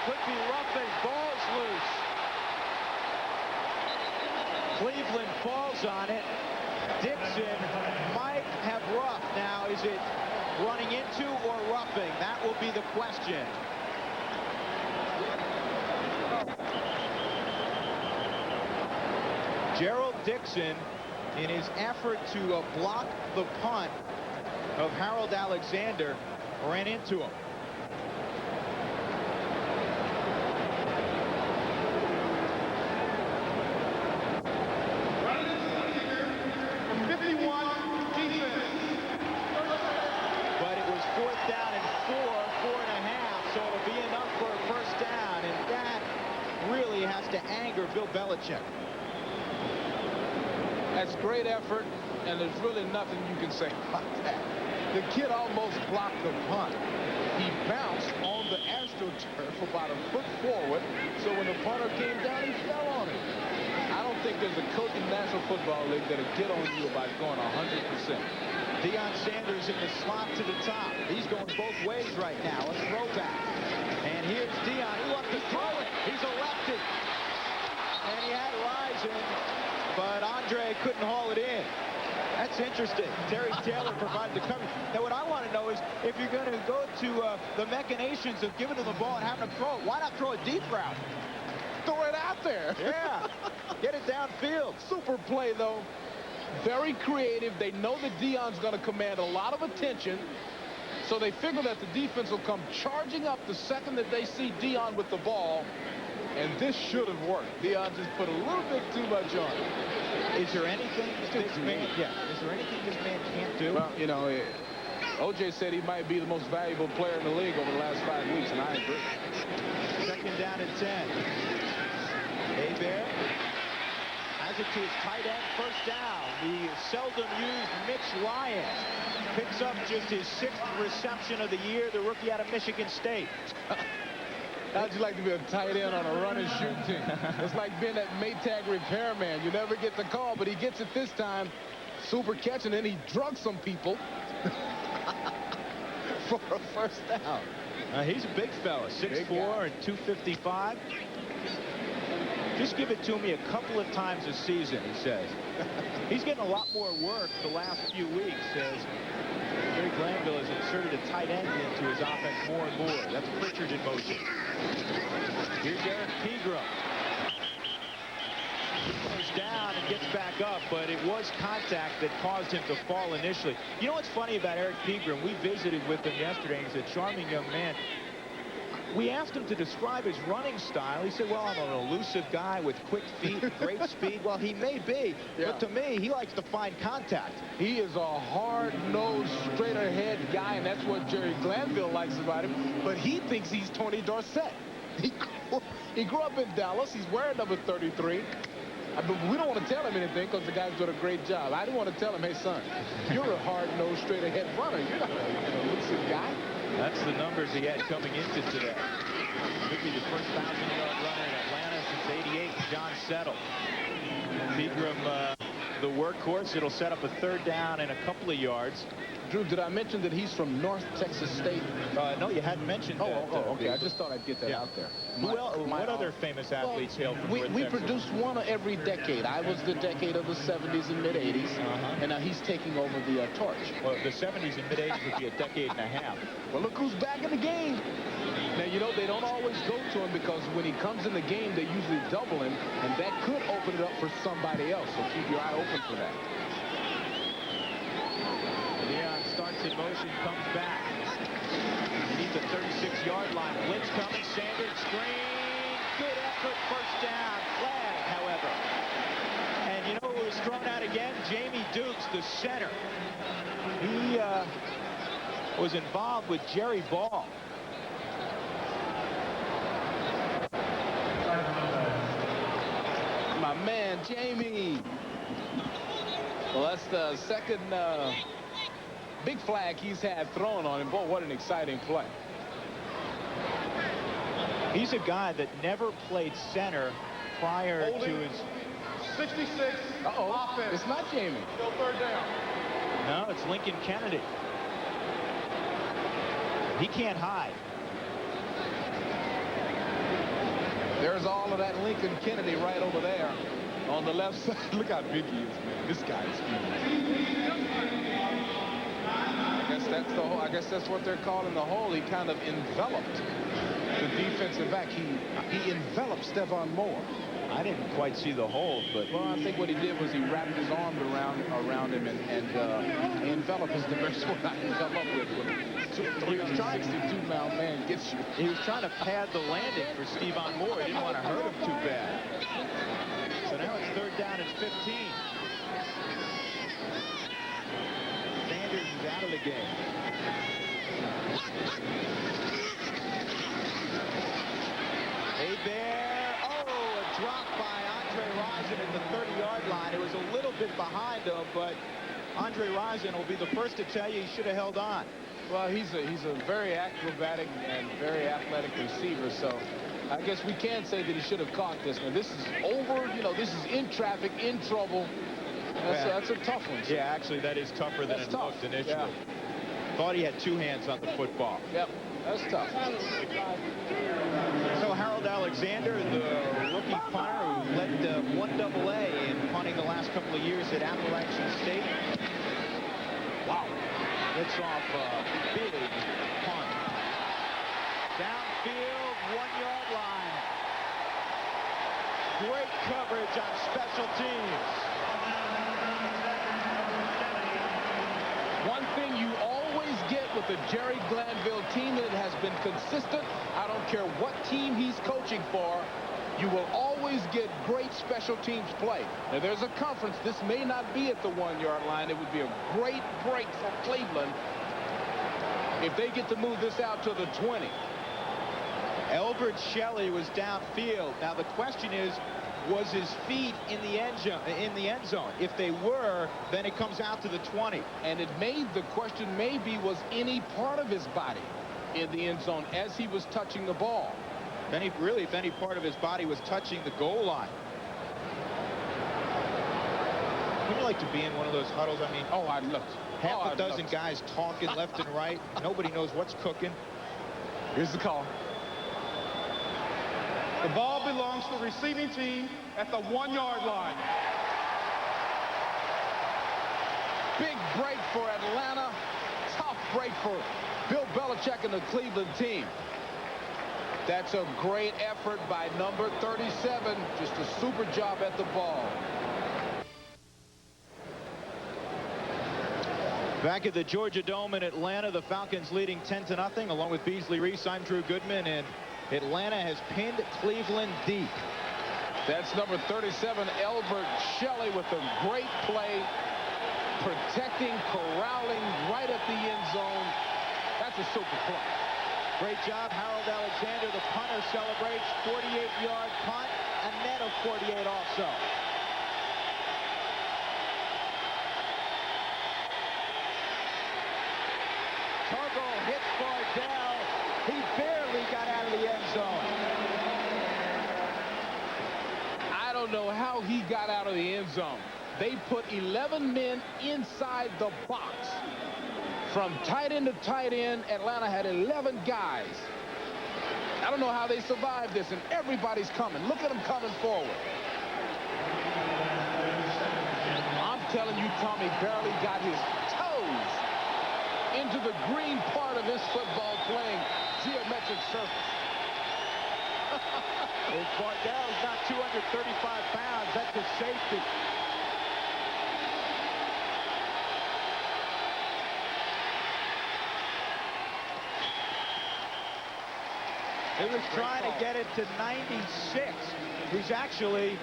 Could be roughing. Ball's loose. Cleveland falls on it. Dixon might have roughed. Now, is it running into or roughing? That will be the question. Gerald Dixon, in his effort to block the punt of Harold Alexander, ran into him. But it was 4th down and 4.5, so it'll be enough for a first down, and that really has to anger Bill Belichick. That's great effort, and there's really nothing you can say about that. The kid almost blocked the punt. He bounced on the AstroTurf about a foot forward, so when the punter came down, he fell on it. I don't think there's a coach in the National Football League that'll get on you about going 100%. Deion Sanders in the slot to the top. He's going both ways right now. A throwback. And here's Deion. He wants to throw it. He's a lefty. And he had Rising, but Andre couldn't haul it in. That's interesting. Terry Taylor provided the coverage. Now, what I want to know is, if you're going to go to the machinations of giving him the ball and having him throw it, why not throw a deep route? Throw it out there. Yeah. Get it downfield. Super play, though. Very creative. They know that Deion's going to command a lot of attention, so they figure that the defense will come charging up the second that they see Deion with the ball. And this should have worked. Deion just put a little bit too much on it. Is there anything this man? Yeah. Is there anything this man can't do? Well, you know, O.J. said he might be the most valuable player in the league over the last 5 weeks, and I agree. 2nd down and 10. Hebert has it to his tight end. First down. The seldom used Mitch Ryan picks up just his 6th reception of the year. The rookie out of Michigan State. How'd you like to be a tight end on a run and shoot team? It's like being that Maytag repairman. You never get the call, but he gets it this time. Super catch, and then he drugged some people for a first down. He's a big fella, 6'4" and 255. Just give it to me a couple of times a season, he says. He's getting a lot more work the last few weeks as Jerry Glanville has inserted a tight end into his offense more and more. That's Pritchard in motion. Here's Eric Pegram. He goes down and gets back up, but it was contact that caused him to fall initially. You know what's funny about Eric Pegram? We visited with him yesterday, and he's a charming young man. We asked him to describe his running style. He said, well, I'm an elusive guy with quick feet, great speed. Well, he may be, but to me, he likes to find contact. He is a hard-nosed, straight-ahead guy, and that's what Jerry Glanville likes about him. But he thinks he's Tony Dorsett. He grew up in Dallas. He's wearing number 33. We don't want to tell him anything because the guy's doing a great job. I didn't want to tell him, hey, son, you're a hard-nosed, straight-ahead runner. You're not an elusive guy. That's the numbers he had coming into today. Could be the first 1,000-yard runner in Atlanta since '88, John Settle. Pegram, the workhorse. It'll set up a 3rd down and a couple of yards. Drew, did I mention that he's from North Texas State? No, you hadn't mentioned that. Okay. I just thought I'd get that out there. What other famous athletes hail from North Texas? We produced one every decade. I was the decade of the 70s and mid-80s, and now he's taking over the torch. Well, the 70s and mid-80s would be a decade and a half. Well, look who's back in the game. Now, you know, they don't always go to him because when he comes in the game, they usually double him, and that could open it up for somebody else, so keep your eye open for that. Deion starts in motion, comes back. He needs a 36-yard line. Blitz coming, Sanders screen. Good effort, first down. Flag, however. again, Jamie Dukes, the center. He was involved with Jerry Ball. My man, Jamie. Well, that's the second big flag he's had thrown on him. Boy, what an exciting play. He's a guy that never played center prior to his... 66 offense. It's not Jamie. Still third down. No, it's Lincoln Kennedy. He can't hide. There's all of that Lincoln Kennedy right over there on the left side. Look how big he is, man. This guy is huge. I guess that's what they're calling the hole. He kind of enveloped the defensive back. He enveloped Stephon Moore. I didn't quite see the hold, but... Well, I think what he did was he wrapped his arms around him and envelop is the best word I can come up with. He was trying to 62-pound man gets you. He was trying to pad the landing for Stephon Moore. He didn't want to hurt him too bad. So now it's third down and 15. Sanders is out of the game. Hebert. Oh, a drop by Andre Rison at the 30-yard line. It was a little bit behind him, but Andre Rison will be the first to tell you he should have held on. Well, he's a very acrobatic and very athletic receiver, so I guess we can say that he should have caught this one. This is over, this is in traffic, in trouble. That's a tough one. Yeah, actually, that is tougher than it looked initially. Yeah. Thought he had two hands on the football. Yep, that's tough. So Harold Alexander, the rookie punter who led 1AA in punting the last couple of years at Appalachian State. Wow. It's off a big punt. Downfield, 1-yard line. Great coverage on special teams. One thing you always get with the Jerry Glanville team that has been consistent, I don't care what team he's coaching for, you will always get great special teams play. Now, there's a conference. This may not be at the 1-yard line. It would be a great break for Cleveland if they get to move this out to the 20. Elbert Shelley was downfield. Now, the question is, was his feet in the end zone? If they were, then it comes out to the 20. And the question maybe was any part of his body in the end zone as he was touching the ball. Then if any part of his body was touching the goal line. Wouldn't you like to be in one of those huddles? I mean, I'd love to. Half a dozen guys talking left and right. Nobody knows what's cooking. Here's the call. The ball belongs to the receiving team at the 1-yard line. Big break for Atlanta. Tough break for Bill Belichick and the Cleveland team. That's a great effort by number 37. Just a super job at the ball. Back at the Georgia Dome in Atlanta, the Falcons leading 10-0. Along with Beasley, Reece, I'm Drew Goodman, and Atlanta has pinned Cleveland deep. That's number 37, Elbert Shelley, with a great play, protecting, corralling right at the end zone. That's a super play. Great job, Harold Alexander. The punter celebrates. 48-yard punt, a net of 48 also. Togo hits Bardell. He barely got out of the end zone. I don't know how he got out of the end zone. They put 11 men inside the box. From tight end to tight end, Atlanta had 11 guys. I don't know how they survived this, and everybody's coming. Look at them coming forward. I'm telling you, Tommy barely got his toes into the green part of his football playing geometric surface. If Bardell's not 235 pounds, that's a safety. He was trying to get it to 96. He's actually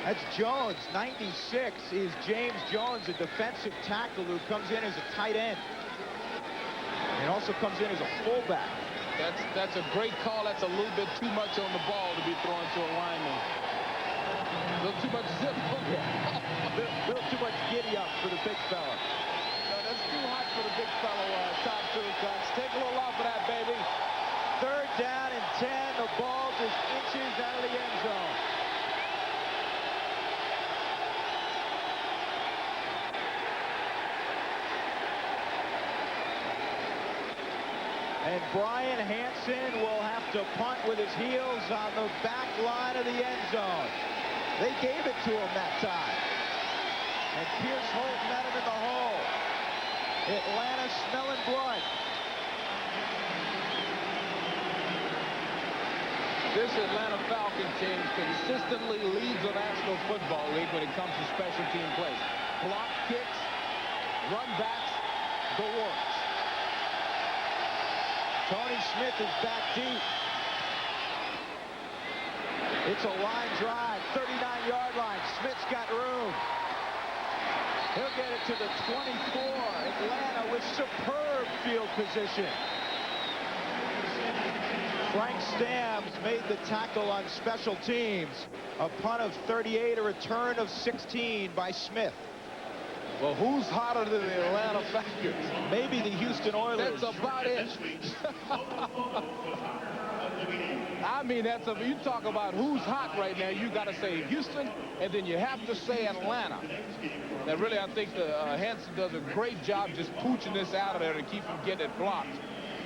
That's Jones. 96 is James Jones, a defensive tackle who comes in as a tight end. And also comes in as a fullback. That's a great call. That's a little bit too much on the ball to be thrown to a lineman. A little too much zip. A little too much giddy up for the big fella. No, that's too hot for the big fellow, Todd Philcox. Take a little off of that, baby. 3rd down and 10. The ball just inches out of the end zone. And Brian Hansen will have to punt with his heels on the back line of the end zone. They gave it to him that time. And Pierce Holt met him in the hole. Atlanta smelling blood. This Atlanta Falcons team consistently leads the National Football League when it comes to special team plays. Block kicks, run backs, the works. Tony Smith is back deep. It's a line drive, 39-yard line. Smith's got room. He'll get it to the 24. Atlanta with superb field position. Frank Stamms made the tackle on special teams. A punt of 38, a return of 16 by Smith. Well, who's hotter than the Atlanta Falcons? Maybe the Houston Oilers. That's about it. I mean, you talk about who's hot right now. You got to say Houston, and then you have to say Atlanta. Now, really, I think Hansen does a great job just pooching this out of there to keep him getting it blocked.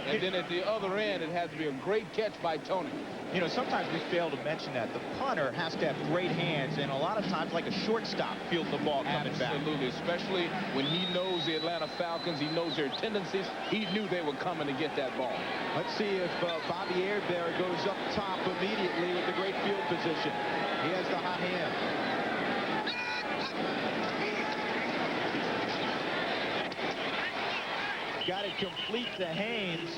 And then at the other end, it has to be a great catch by Tony. You know, sometimes we fail to mention that. The punter has to have great hands, and a lot of times, like a shortstop, feels the ball coming back. Absolutely, especially when he knows the Atlanta Falcons, he knows their tendencies. He knew they were coming to get that ball. Let's see if Bobby Hebert goes up top immediately with the great field position. He has the hot hand. Got it complete to Haynes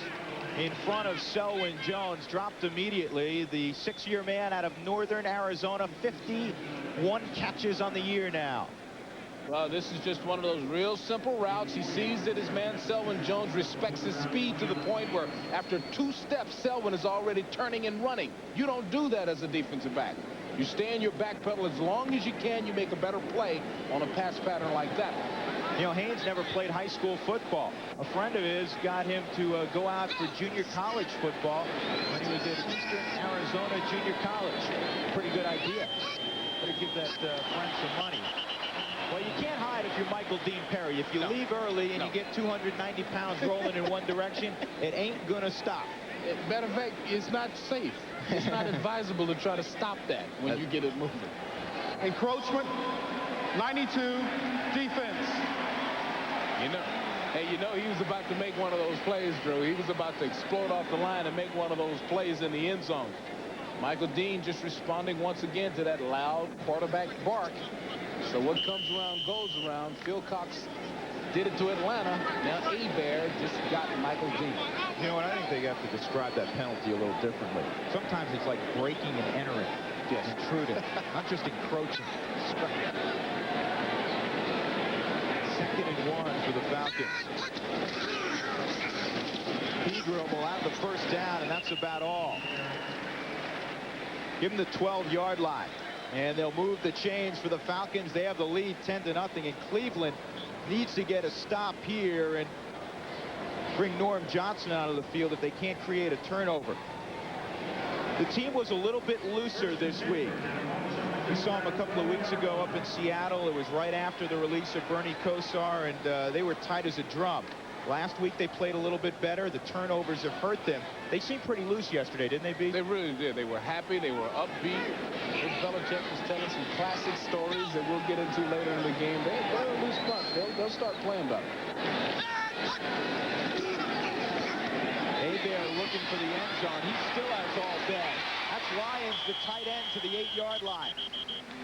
in front of Selwyn Jones. Dropped immediately. The 6-year man out of Northern Arizona. 51 catches on the year now. Well, this is just one of those real simple routes. He sees that his man Selwyn Jones respects his speed to the point where after 2 steps, Selwyn is already turning and running. You don't do that as a defensive back. You stay in your back pedal as long as you can. You make a better play on a pass pattern like that. You know, Haynes never played high school football. A friend of his got him to go out for junior college football when he was at Eastern Arizona Junior College. Pretty good idea. Better give that friend some money. Well, you can't hide if you're Michael Dean Perry. If you leave early and you get 290 pounds rolling in one direction, it ain't going to stop. Matter of fact, it's not safe. It's not advisable to try to stop that when you get it moving. Encroachment, 92, defense. You know he was about to make one of those plays, Drew. He was about to explode off the line and make one of those plays in the end zone. Michael Dean just responding once again to that loud quarterback bark. So what comes around goes around. Philcox did it to Atlanta. Now Hebert just got Michael Dean. You know what? I think they have to describe that penalty a little differently. Sometimes it's like breaking and entering. Yes. Intruding, not just encroaching. 2nd and 1 for the Falcons. Hebert will have the first down, and that's about all. Give him the 12-yard line. And they'll move the chains for the Falcons. They have the lead 10-0, and Cleveland needs to get a stop here and bring Norm Johnson out of the field if they can't create a turnover. The team was a little bit looser this week. We saw them a couple of weeks ago up in Seattle. It was right after the release of Bernie Kosar, and they were tight as a drum. Last week they played a little bit better. The turnovers have hurt them. They seemed pretty loose yesterday, didn't they, B? They really did. They were happy. They were upbeat. Belichick was telling some classic stories that we'll get into later in the game. They're a loose bunch. They'll start playing better. Hebert looking for the end zone. He still has all day. That's Lyons, the tight end, to the 8-yard line.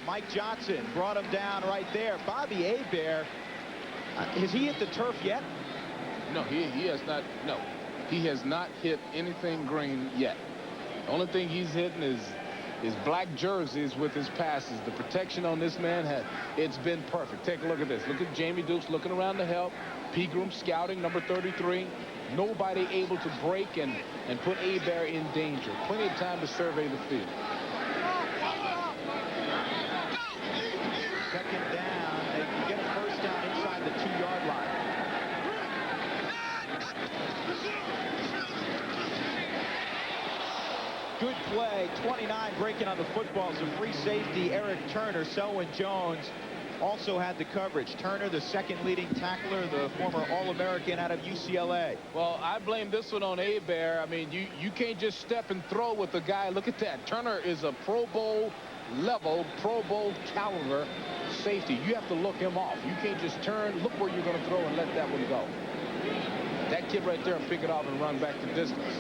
Mike Johnson brought him down right there. Bobby Hebert, has he hit the turf yet? No, he has not. No, he has not hit anything green yet. The only thing he's hitting is his black jerseys with his passes. The protection on this man, it's been perfect. Take a look at this. Look at Jamie Dukes looking around to help. Pegram scouting, number 33. Nobody able to break and put Hebert in danger. Plenty of time to survey the field. Second down. They can get a first down inside the 2-yard line. Good play. 29 breaking on the football. It's a free safety. Eric Turner. Selwyn Jones also had the coverage. Turner, the second leading tackler, the former All-American out of UCLA. Well, I blame this one on Hebert. I mean, you can't just step and throw with the guy. Look at that. Turner is a Pro Bowl level, Pro Bowl caliber safety. You have to look him off. You can't just turn, look where you're going to throw and let that one go. That kid right there, pick it off and run back the distance.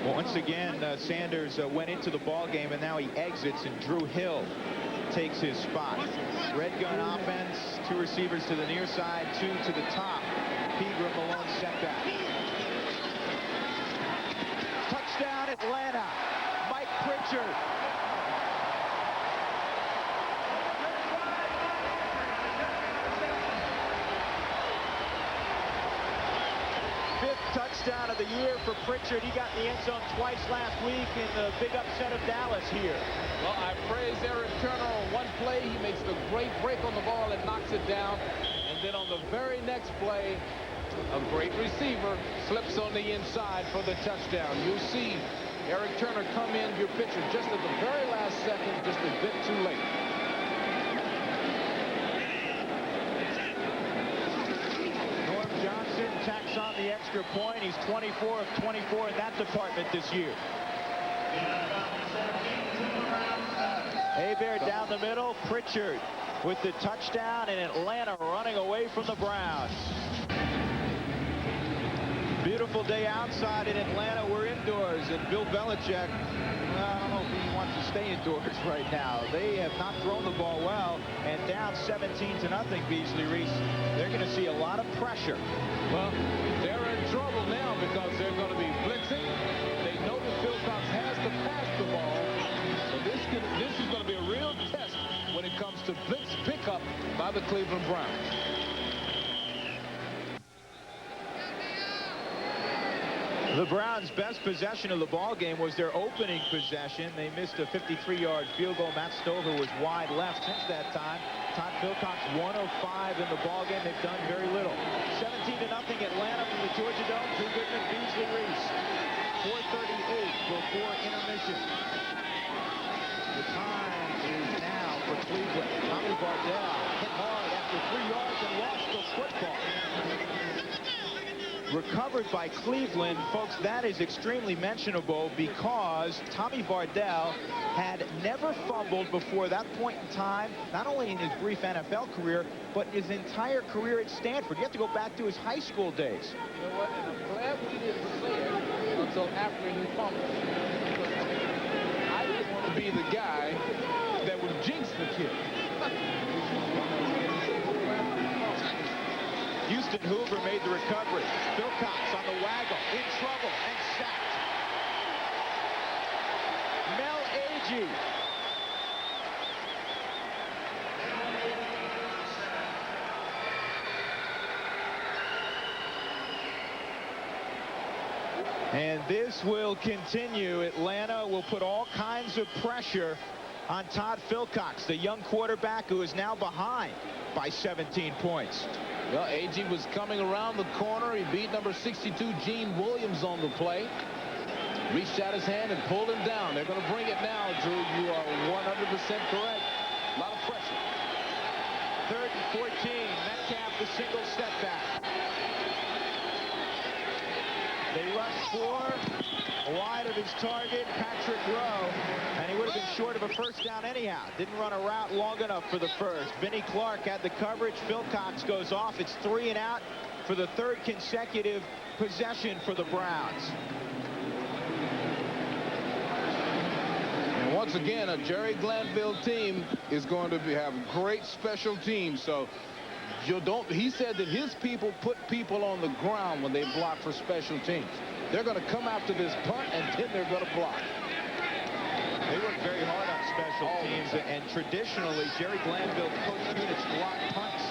Well, once again, Sanders went into the ball game, and now he exits, and Drew Hill takes his spot. Red gun offense, 2 receivers to the near side, 2 to the top. Pegram alone setback. Touchdown Atlanta. Mike Pritchard. Touchdown of the year for Pritchard. He got in the end zone twice last week in the big upset of Dallas here. Well, I praise Eric Turner on one play. He makes the great break on the ball and knocks it down. And then on the very next play, a great receiver slips on the inside for the touchdown. You'll see Eric Turner come in your picture just at the very last second, just a bit too late. Tacks on the extra point. He's 24 of 24 in that department this year. Hebert down the middle. Pritchard with the touchdown, and Atlanta running away from the Browns. Beautiful day outside in Atlanta. We're indoors, and Bill Belichick, well, I don't know if he wants to stay indoors right now. They have not thrown the ball well, and down 17-0, Beasley, Reece. They're going to see a lot of pressure. Well, they're in trouble now because they're going to be blitzing. They know that Philcox has to pass the ball. So this is going to be a real test when it comes to blitz pickup by the Cleveland Browns. The Browns' best possession of the ball game was their opening possession. They missed a 53-yard field goal. Matt Stover was wide left. Since that time, Todd Philcox 1 of 5 in the ball game. They've done very little. 17-0 Atlanta from the Georgia Dome. Drew Goodman, Beasley, Reece. 4:38 before intermission. The time is now for Cleveland. Tommy Vardell hit hard after 3 yards and lost the football. Recovered by Cleveland. Folks, that is extremely mentionable because Tommy Vardell had never fumbled before that point in time, not only in his brief NFL career, but his entire career at Stanford. You have to go back to his high school days. You know what? And I'm glad we didn't say it until after he fumbled. I didn't want to be the guy that would jinx the kid. Houston Hoover made the recovery. Philcox on the waggle, in trouble, and sacked. Mel Agee. And this will continue. Atlanta will put all kinds of pressure on Todd Philcox, the young quarterback who is now behind by 17 points. Well, Agee was coming around the corner. He beat number 62, Gene Williams, on the play. Reached out his hand and pulled him down. They're going to bring it now, Drew. You are 100% correct. A lot of pressure. 3rd and 14. Metcalf, the single step back. They rush 4 wide of his target, Patrick Rowe, and he would have been short of a first down anyhow. Didn't run a route long enough for the first. Vinnie Clark had the coverage. Philcox goes off. It's 3 and out for the 3rd consecutive possession for the Browns. And once again, a Jerry Glanville team is going to have great special teams. So he said that his people put people on the ground when they block for special teams. They're going to come after this punt, and then they're going to block. They worked very hard and traditionally Jerry Glanville coach units block punts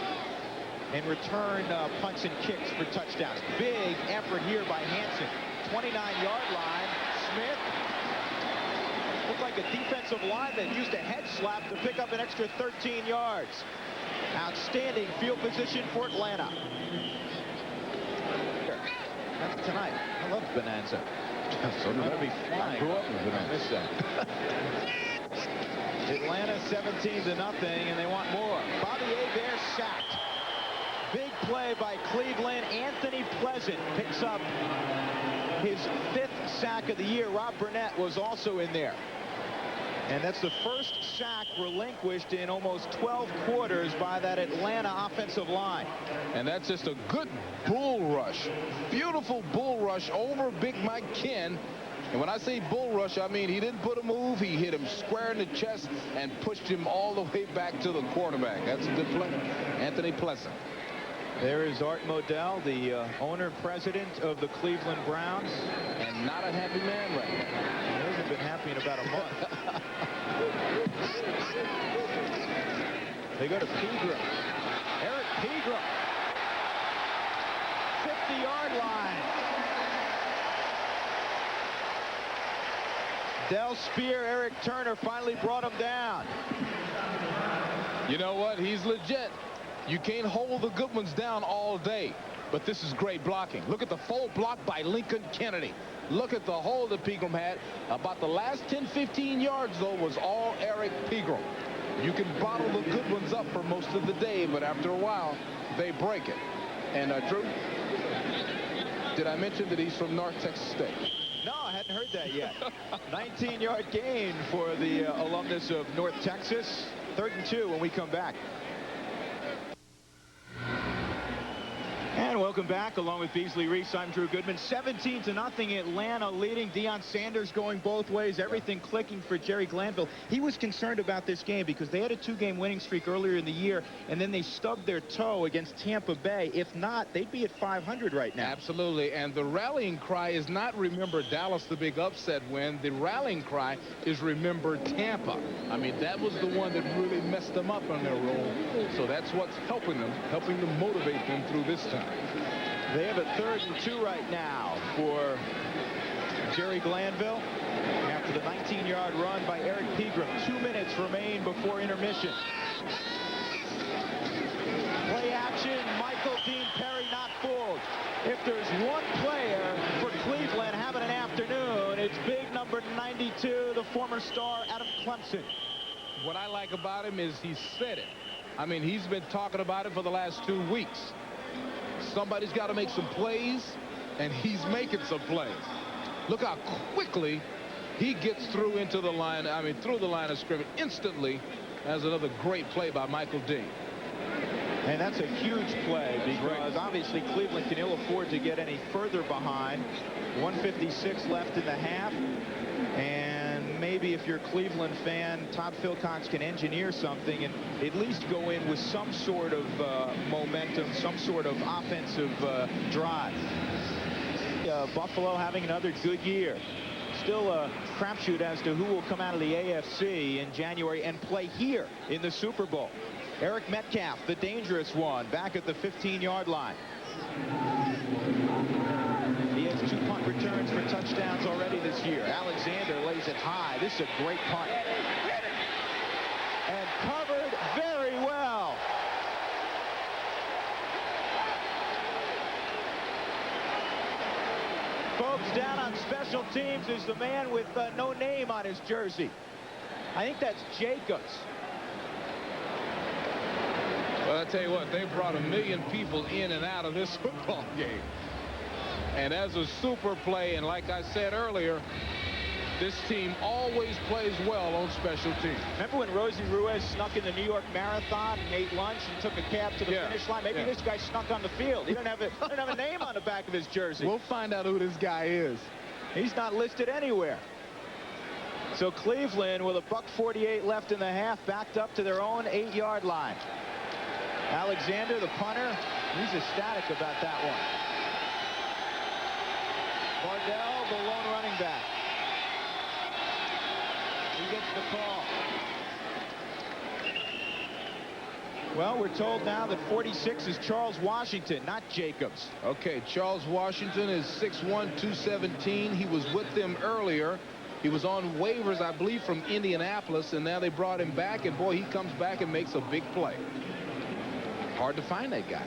and return punts and kicks for touchdowns. Big effort here by Hansen. 29-yard line. Smith looked like a defensive lineman used a head slap to pick up an extra 13 yards. Outstanding field position for Atlanta. That's tonight. I love Bonanza. So That'll be flying. I grew up with Bonanza. Atlanta 17-0, and they want more. Bobby Hebert sacked. Big play by Cleveland. Anthony Pleasant picks up his 5th sack of the year. Rob Burnett was also in there. And that's the first sack relinquished in almost 12 quarters by that Atlanta offensive line. And that's just a good bull rush. Beautiful bull rush over Big Mike Ken. And when I say bull rush, I mean he didn't put a move. He hit him square in the chest and pushed him all the way back to the quarterback. That's a good play. Anthony Pleasant. There is Art Modell, the owner president of the Cleveland Browns. And not a happy man right now. He hasn't been happy in about a month. They go to Pegram. Eric Pegram. 50-yard line. Del Spear, Eric Turner finally brought him down. You know what? He's legit. You can't hold the good ones down all day. But this is great blocking. Look at the full block by Lincoln Kennedy. Look at the hole that Pegram had. About the last 10-15 yards, though, was all Eric Pegram. You can bottle the good ones up for most of the day, but after a while, they break it. And Drew, did I mention that he's from North Texas State? No, I hadn't heard that yet. 19-yard gain for the alumnus of North Texas. 3rd and 2 when we come back. And welcome back. Along with Beasley, Reece, I'm Drew Goodman. 17-0, Atlanta leading. Deion Sanders going both ways. Everything clicking for Jerry Glanville. He was concerned about this game because they had a 2-game winning streak earlier in the year, and then they stubbed their toe against Tampa Bay. If not, they'd be at 500 right now. Absolutely. And the rallying cry is not remember Dallas, the big upset win. The rallying cry is remember Tampa. I mean, that was the one that really messed them up on their roll. So that's what's helping them motivate them through this time. They have a 3rd and 2 right now for Jerry Glanville after the 19-yard run by Eric Pegram. 2 minutes remain before intermission. Play action. Michael Dean Perry not fooled. If there's one player for Cleveland having an afternoon, it's big number 92, the former star Adam Clemson. What I like about him is he said it. I mean, he's been talking about it for the last 2 weeks. Somebody's got to make some plays, and he's making some plays. Look how quickly he gets through into the line. I mean, through the line of scrimmage instantly. That's another great play by Michael Dean. And that's a huge play because obviously Cleveland can ill afford to get any further behind. 1:56 left in the half. And maybe if you're a Cleveland fan, Todd Philcox can engineer something and at least go in with some sort of momentum, some sort of offensive drive. Buffalo having another good year. Still a crapshoot as to who will come out of the AFC in January and play here in the Super Bowl. Eric Metcalf, the dangerous one, back at the 15-yard line. He has 2 punt returns for touchdowns already this year. Alexander lays it high. This is a great punt. And covered very well. Folks, down on special teams is the man with no name on his jersey. I think that's Jacobs. Well, I tell you what, they brought 1 million people in and out of this football game. And as a super play, and like I said earlier, this team always plays well on special teams. Remember when Rosie Ruiz snuck in the New York Marathon and ate lunch and took a cab to the finish line? Maybe this guy snuck on the field. He didn't have a name on the back of his jersey. We'll find out who this guy is. He's not listed anywhere. So Cleveland with a $1:48 left in the half, backed up to their own 8-yard line. Alexander, the punter, he's ecstatic about that one. Bardell, the lone running back. He gets the call. Well, we're told now that 46 is Charles Washington, not Jacobs. Okay, Charles Washington is 6'1", 217. He was with them earlier. He was on waivers, I believe, from Indianapolis, and now they brought him back, and boy, he comes back and makes a big play. Hard to find that guy.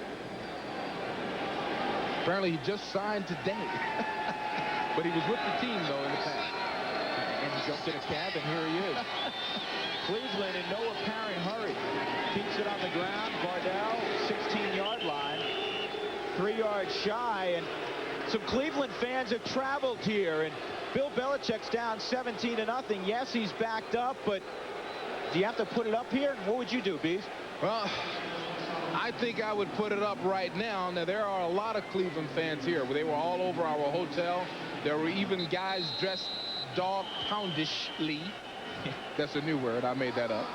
Apparently, he just signed today. But he was with the team, though, in the past. And he jumped in a cab, and here he is. Cleveland in no apparent hurry. Keeps it on the ground. Vardell, 16-yard line. 3 yards shy, and some Cleveland fans have traveled here, and Bill Belichick's down 17-0. Yes, he's backed up, but do you have to put it up here? What would you do, Bees? Well, I think I would put it up right now. Now, there are a lot of Cleveland fans here. They were all over our hotel. There were even guys dressed dog poundishly. That's a new word. I made that up.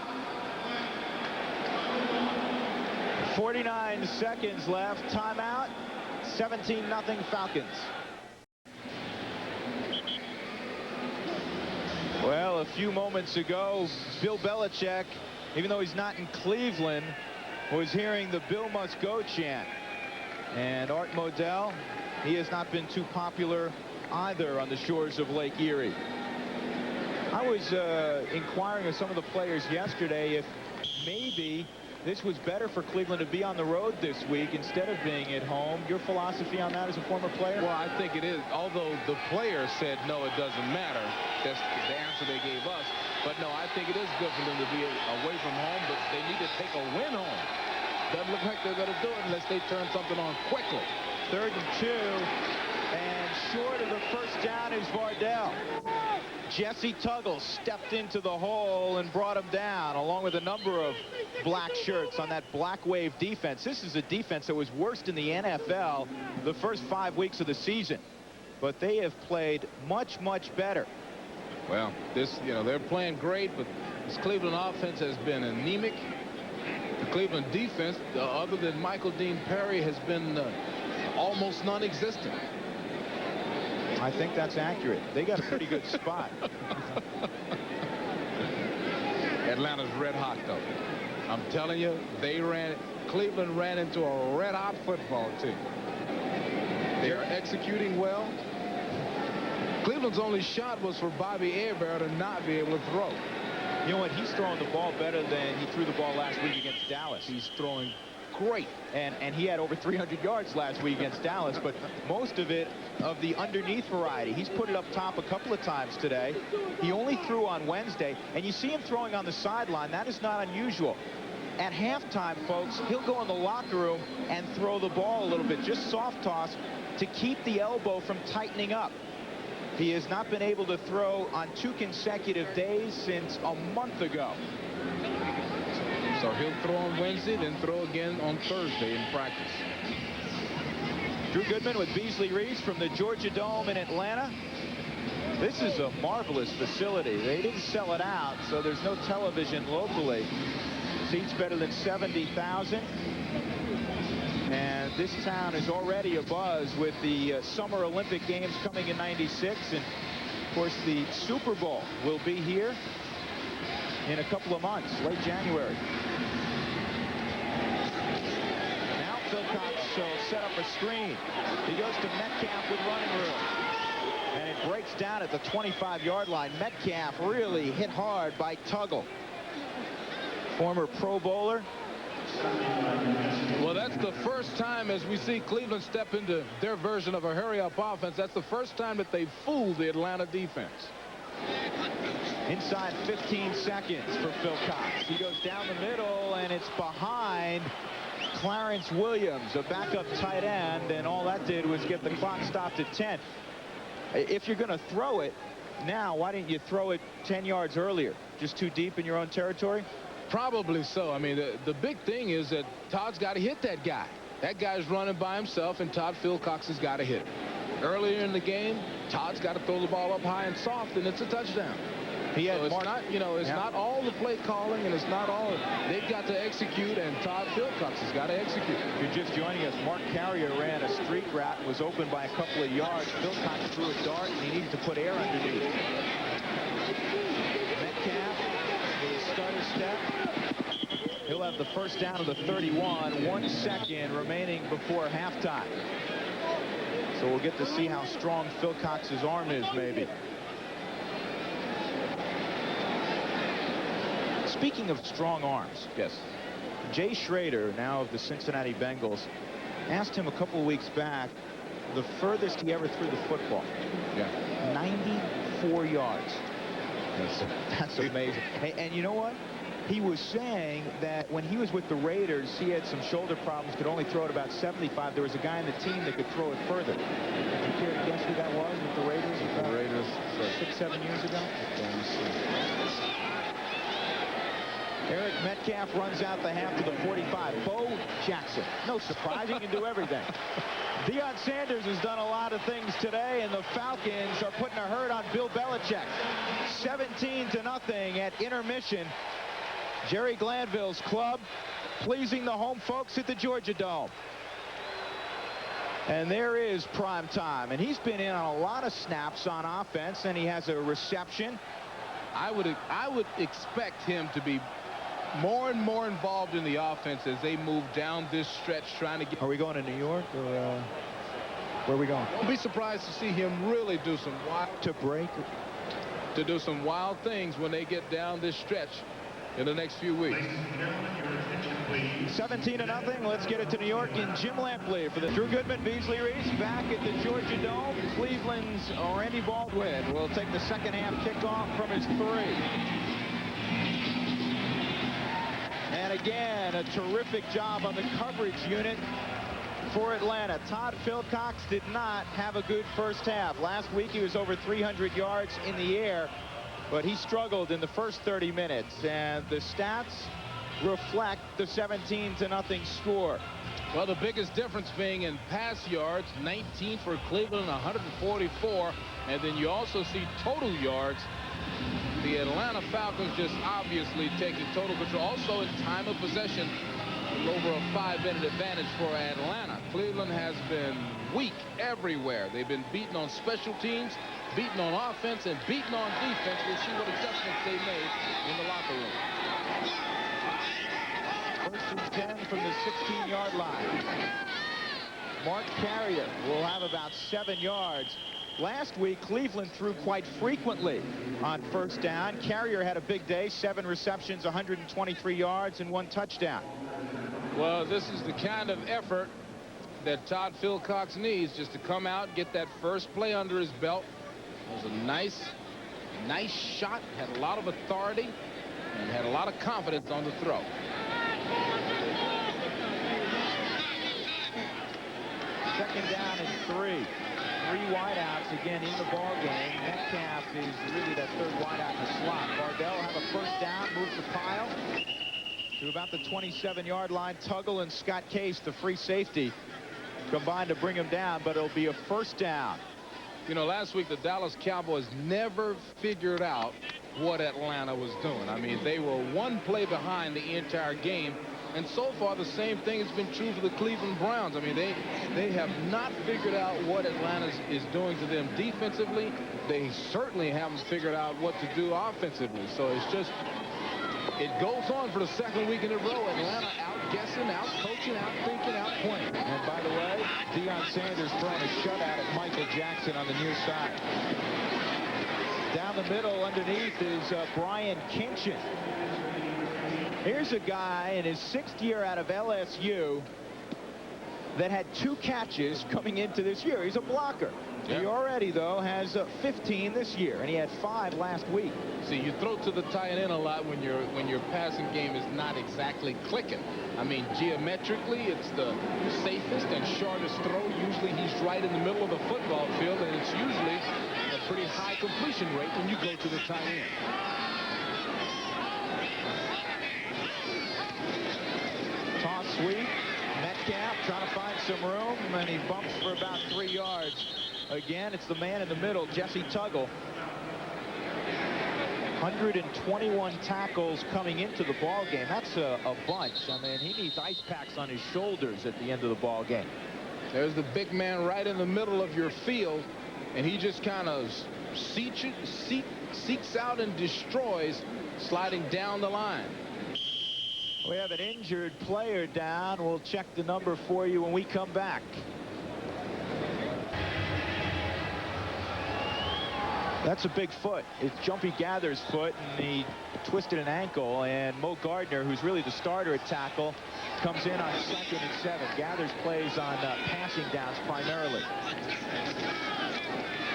49 seconds left. Timeout. 17-0 Falcons. Well, a few moments ago, Bill Belichick, even though he's not in Cleveland, was hearing the Bill Must Go chant. And Art Modell, he has not been too popular either on the shores of Lake Erie. I was inquiring of some of the players yesterday if maybe this was better for Cleveland to be on the road this week instead of being at home. Your philosophy on that as a former player? Well, I think it is. Although the players said, no, it doesn't matter. That's the answer they gave us. But no, I think it is good for them to be away from home, but they need to take a win home. Doesn't look like they're going to do it unless they turn something on quickly. 3rd and 2, and short of the first down is Vardell. Jesse Tuggle stepped into the hole and brought him down, along with a number of black shirts on that black wave defense. This is a defense that was worst in the NFL the first 5 weeks of the season, but they have played much, much better. Well, they're playing great, but this Cleveland offense has been anemic. The Cleveland defense, other than Michael Dean Perry, has been almost non-existent. I think that's accurate. They got a pretty good spot. Atlanta's red hot, though. I'm telling you, Cleveland ran into a red hot football team. They are executing well. Cleveland's only shot was for Bobby Hebert to not be able to throw. You know what? He's throwing the ball better than he threw the ball last week against Dallas. He's throwing great. And he had over 300 yards last week against Dallas, but most of it of the underneath variety. He's put it up top a couple of times today. He only threw on Wednesday, and you see him throwing on the sideline. That is not unusual. At halftime, folks, he'll go in the locker room and throw the ball a little bit, just soft toss to keep the elbow from tightening up. He has not been able to throw on 2 consecutive days since a month ago. So he'll throw on Wednesday, then throw again on Thursday in practice. Drew Goodman with Beasley Reece from the Georgia Dome in Atlanta. This is a marvelous facility. They didn't sell it out, so there's no television locally. Seats better than 70,000. And this town is already abuzz with the Summer Olympic Games coming in '96. And, of course, the Super Bowl will be here in a couple of months, late January. Now Philcox will set up a screen. He goes to Metcalf with running room. And it breaks down at the 25-yard line. Metcalf really hit hard by Tuggle. Former Pro Bowler. Well, that's the first time as we see Cleveland step into their version of a hurry-up offense. That's the first time that they've fooled the Atlanta defense. Inside 15 seconds for Philcox. He goes down the middle, and it's behind Clarence Williams, a backup tight end, and all that did was get the clock stopped at 10. If you're going to throw it now, why didn't you throw it 10 yards earlier? Just too deep in your own territory? Probably so. I mean, the big thing is that Todd's got to hit that guy. That guy's running by himself, and Todd Philcox has got to hit him. Earlier in the game, Todd's got to throw the ball up high and soft, and it's a touchdown. He had so it's not, it's not all the play calling, and it's not all. They've got to execute, and Todd Philcox has got to execute. If you're just joining us, Mark Carrier ran a street route and was open by a couple of yards. Philcox threw a dart, and he needed to put air underneath. Metcalf with a stutter step. He'll have the first down of the 31. 1 second remaining before halftime. So we'll get to see how strong Philcox's arm is, maybe. Speaking of strong arms, Yes. Jay Schrader, now of the Cincinnati Bengals, asked him a couple of weeks back the furthest he ever threw the football. Yeah. 94 yards. That's amazing. And you know what? He was saying that when he was with the Raiders, he had some shoulder problems, could only throw it about 75. There was a guy in the team that could throw it further. Would you care to guess who that was with the Raiders? The Raiders. 6-7 years ago? Eric Metcalf runs out the half to the 45. Bo Jackson. No surprise, he can do everything. Deion Sanders has done a lot of things today, and the Falcons are putting a hurt on Bill Belichick. 17-0 at intermission. Jerry Glanville's club pleasing the home folks at the Georgia Dome. And there is prime time, and he's been in on a lot of snaps on offense, and he has a reception. I would expect him to be more and more involved in the offense as they move down this stretch, trying to get. Are we going to New York, or where are we going? Don't be surprised to see him really do some wild things when they get down this stretch in the next few weeks. 17-0. Let's get it to New York in Jim Lampley for the Drew Goodman, Beasley, Reece back at the Georgia Dome. Cleveland's Randy Baldwin will take the second half kickoff from his 3. And again, a terrific job on the coverage unit for Atlanta. Todd Philcox did not have a good first half. Last week he was over 300 yards in the air, but he struggled in the first 30 minutes. And the stats reflect the 17-0 score. Well, the biggest difference being in pass yards, 19 for Cleveland, 144. And then you also see total yards. The Atlanta Falcons just obviously taking total control. Also in time of possession, over a 5-minute advantage for Atlanta. Cleveland has been weak everywhere. They've been beaten on special teams, beaten on offense, and beaten on defense. We'll see what adjustments they made in the locker room. 1st and 10 from the 16-yard line. Mark Carrier will have about 7 yards. Last week, Cleveland threw quite frequently on first down. Carrier had a big day, 7 receptions, 123 yards, and 1 touchdown. Well, this is the kind of effort that Todd Philcox needs, just to come out, get that first play under his belt. It was a nice shot, had a lot of authority, and had a lot of confidence on the throw. Second down and 3. 3 wideouts again in the ball game. Metcalf is really that 3rd wideout in the slot. Bardell have a first down, moves the pile to about the 27-yard line. Tuggle and Scott Case, the free safety, combined to bring him down, but it'll be a first down. You know, last week the Dallas Cowboys never figured out what Atlanta was doing. I mean, they were 1 play behind the entire game. And so far, the same thing has been true for the Cleveland Browns. I mean, they have not figured out what Atlanta is doing to them defensively. They certainly haven't figured out what to do offensively. So it's just, it goes on for the 2nd week in a row. Atlanta out-guessing, out-coaching, out-thinking, out-playing. And by the way, Deion Sanders throwing a shutout at Michael Jackson on the near side. Down the middle underneath is Brian Kinchin. Here's a guy in his 6th year out of LSU that had 2 catches coming into this year. He's a blocker. Yeah. He already, though, has 15 this year, and he had 5 last week. See, you throw to the tight end a lot when your passing game is not exactly clicking. I mean, geometrically, it's the safest and shortest throw. Usually he's right in the middle of the football field, and it's usually a pretty high completion rate when you go to the tight end. Toss sweep. Metcalf trying to find some room, and he bumps for about 3 yards. Again, it's the man in the middle, Jesse Tuggle. 121 tackles coming into the ball game. That's a bunch. I mean, he needs ice packs on his shoulders at the end of the ball game. There's the big man right in the middle of your field, and he just kind of seeks out and destroys, sliding down the line. We have an injured player down. We'll check the number for you when we come back. That's a big foot. It's Jumpy Gather's foot, and he twisted an ankle. And Mo Gardner, who's really the starter at tackle, comes in on 2nd and 7. Gathers plays on passing downs primarily.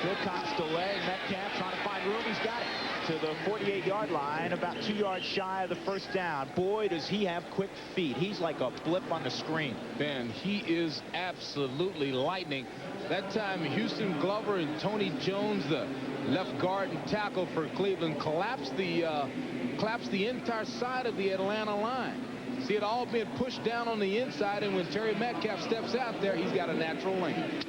Philcox delay. Metcalf trying to find room. He's got it to the 48-yard line, about 2 yards shy of the first down. Boy, does he have quick feet. He's like a blip on the screen. Ben, he is absolutely lightning. That time, Houston Glover and Tony Jones, the left guard and tackle for Cleveland, collapsed the entire side of the Atlanta line. See it all being pushed down on the inside, and when Terry Metcalf steps out there, he's got a natural lane.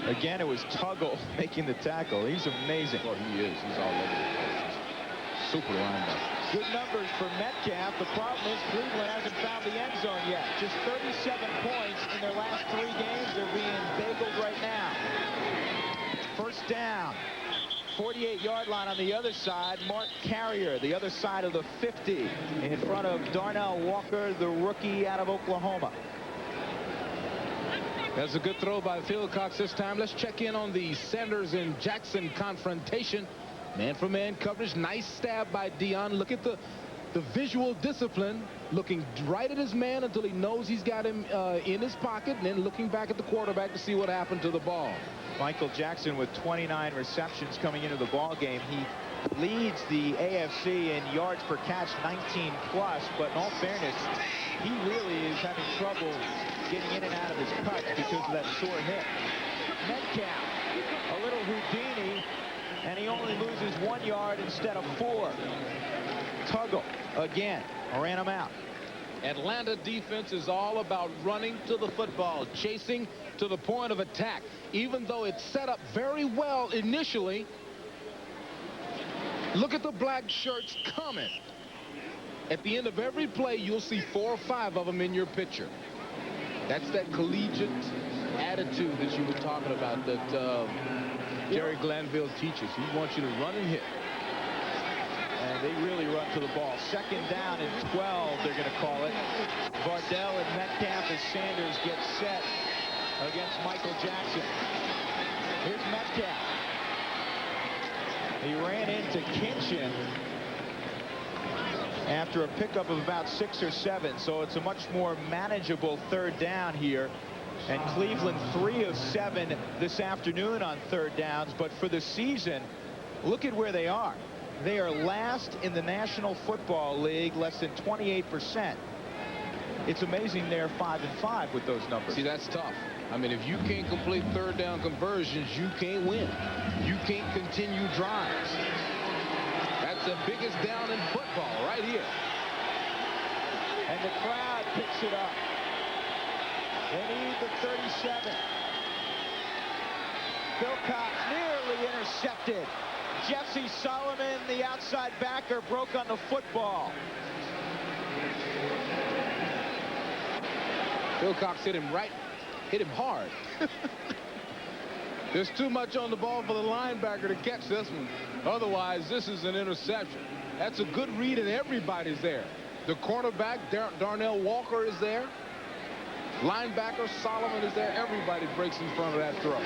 Again, it was Tuggle making the tackle. He's amazing. Oh, he is. He's all over the place. Super linebacker. Good numbers for Metcalf. The problem is Cleveland hasn't found the end zone yet. Just 37 points in their last 3 games. They're being bageled right now. First down. 48-yard line on the other side. Mark Carrier, the other side of the 50, in front of Darnell Walker, the rookie out of Oklahoma. That's a good throw by Philcox this time. Let's check in on the Sanders and Jackson confrontation. Man-for-man coverage. Nice stab by Deion. Look at the visual discipline. Looking right at his man until he knows he's got him in his pocket, and then looking back at the quarterback to see what happened to the ball. Michael Jackson with 29 receptions coming into the ball game. He leads the AFC in yards per catch, 19 plus, but in all fairness, he really is having trouble getting in and out of his cuts because of that sore hip. Metcalf, a little Houdini, and he only loses 1 yard instead of 4. Tuggle again ran him out. Atlanta defense is all about running to the football, chasing to the point of attack. Even though it's set up very well initially, look at the black shirts coming. At the end of every play, you'll see 4 or 5 of them in your picture. That's that collegiate attitude that you were talking about that Jerry Glanville teaches. He wants you to run and hit. And they really run to the ball. 2nd down and 12, they're going to call it. Vardell and Metcalf as Sanders gets set against Michael Jackson. Here's Metcalf. He ran into Kinchin after a pickup of about 6 or 7, so it's a much more manageable 3rd down here. And Cleveland 3 of 7 this afternoon on 3rd downs, but for the season, look at where they are. They are last in the National Football League, less than 28%. It's amazing they're 5-5 with those numbers. See, that's tough. I mean, if you can't complete 3rd down conversions, you can't win. You can't continue drives. That's the biggest down in football right here. And the crowd picks it up. They need the 37. Philcox nearly intercepted. Jesse Solomon, the outside backer, broke on the football. Philcox hit him hard. There's too much on the ball for the linebacker to catch this one. Otherwise, this is an interception. That's a good read, and everybody's there. The cornerback, Darnell Walker, is there. Linebacker Solomon is there. Everybody breaks in front of that throw.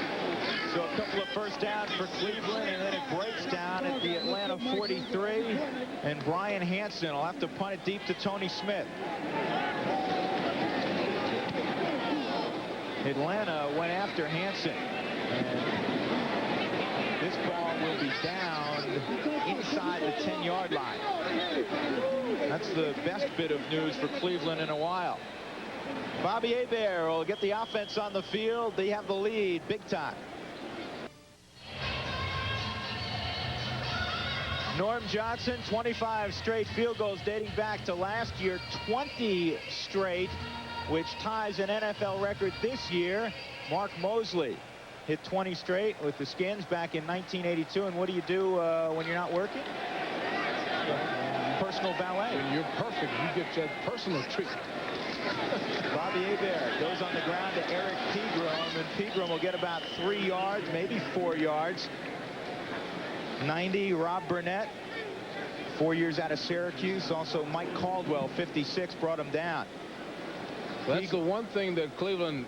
So a couple of first downs for Cleveland, and then it breaks down at the Atlanta 43. And Brian Hansen will have to punt it deep to Tony Smith. Atlanta went after Hansen. And this ball will be down inside the 10-yard line. That's the best bit of news for Cleveland in a while. Bobby Hebert will get the offense on the field. They have the lead big time. Norm Johnson, 25 straight field goals dating back to last year, 20 straight, which ties an NFL record this year. Mark Mosley hit 20 straight with the Skins back in 1982. And what do you do when you're not working? Personal valet. When you're perfect, you get your personal treat. Bobby Hebert goes on the ground to Eric Pegram, and Pegram will get about 3 yards, maybe 4 yards. 90, Rob Burnett. 4 years out of Syracuse. Also, Mike Caldwell, 56, brought him down. That's the one thing that Cleveland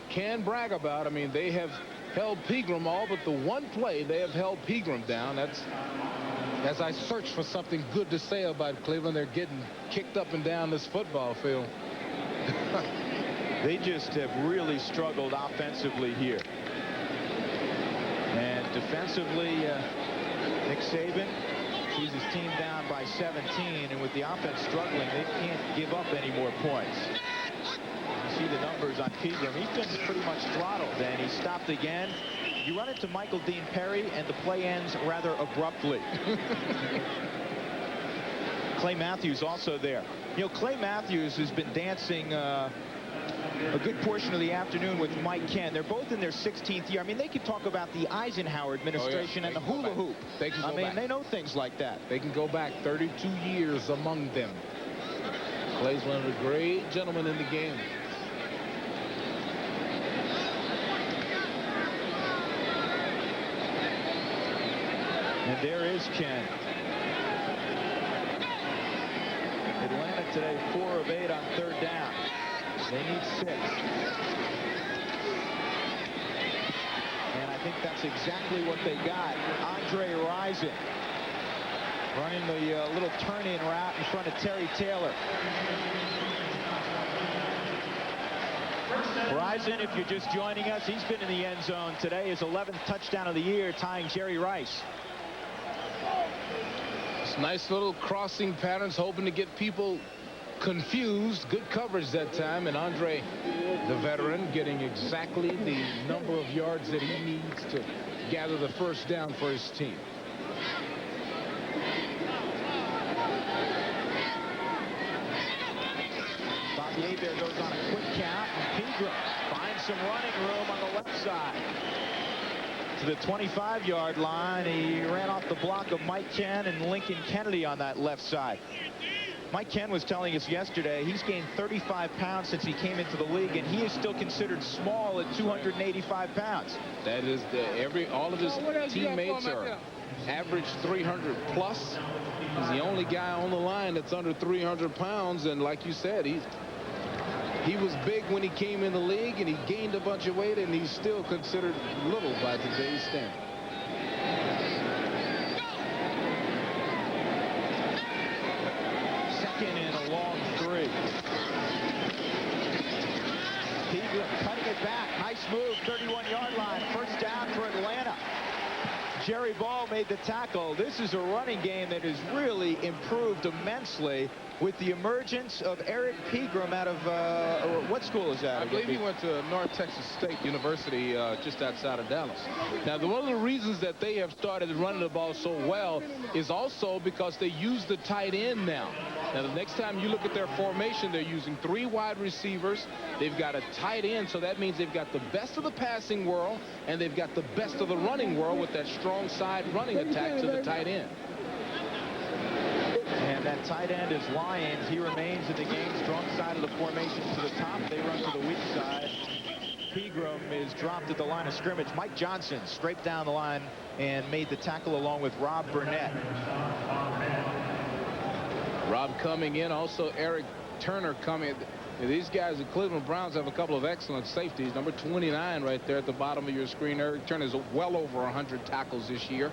can brag about. I mean, they have held Pegram all but the one play. They have held Pegram down. That's, as I search for something good to say about Cleveland, they're getting kicked up and down this football field. They just have really struggled offensively here. And defensively, Nick Saban sees his team down by 17, and with the offense struggling, they can't give up any more points. You see the numbers on Pegram. He's been pretty much throttled, and he stopped again. You run into Michael Dean Perry, and the play ends rather abruptly. Clay Matthews also there. You know, Clay Matthews has been dancing a good portion of the afternoon with Mike Ken. They're both in their 16th year. I mean, they could talk about the Eisenhower administration and the hula hoop. They can go back. They know things like that. They can go back 32 years among them. Clay's one of the great gentlemen in the game. And there is Ken. Atlanta today 4 of 8 on 3rd down. They need 6. And I think that's exactly what they got. Andre Rison running the little turn-in route in front of Terry Taylor. Rison, if you're just joining us, he's been in the end zone today. His 11th touchdown of the year, tying Jerry Rice. Nice little crossing patterns, hoping to get people confused. Good coverage that time, and Andre, the veteran, getting exactly the number of yards that he needs to gather the first down for his team. Bobby Hebert goes on a quick count, and Pegram finds some running room on the left side. To the 25-yard line. He ran off the block of Mike Ken and Lincoln Kennedy on that left side. Mike Ken was telling us yesterday he's gained 35 pounds since he came into the league, and he is still considered small at 285 pounds. That is all of his teammates are average 300 plus. He's the only guy on the line that's under 300 pounds, and like you said, he was big when he came in the league, and he gained a bunch of weight, and he's still considered little by today's standard. Second and a long 3. Pegram cutting it back. Nice move, 31-yard line. First down for Atlanta. Jerry Ball made the tackle. This is a running game that has really improved immensely with the emergence of Eric Pegram out of what school is that? I believe he went to North Texas State University just outside of Dallas. Now, one of the reasons that they have started running the ball so well is also because they use the tight end now. Now, the next time you look at their formation, they're using 3 wide receivers. They've got a tight end, so that means they've got the best of the passing world, and they've got the best of the running world with that strong side running attack to the tight end. And that tight end is Lyons. He remains in the game. Strong side of the formation to the top. They run to the weak side. Pegram is dropped at the line of scrimmage. Mike Johnson scraped down the line and made the tackle along with Rob Burnett. Rob coming in, also Eric Turner coming. These guys, the Cleveland Browns, have a couple of excellent safeties. Number 29 right there at the bottom of your screen. Eric Turner is well over 100 tackles this year.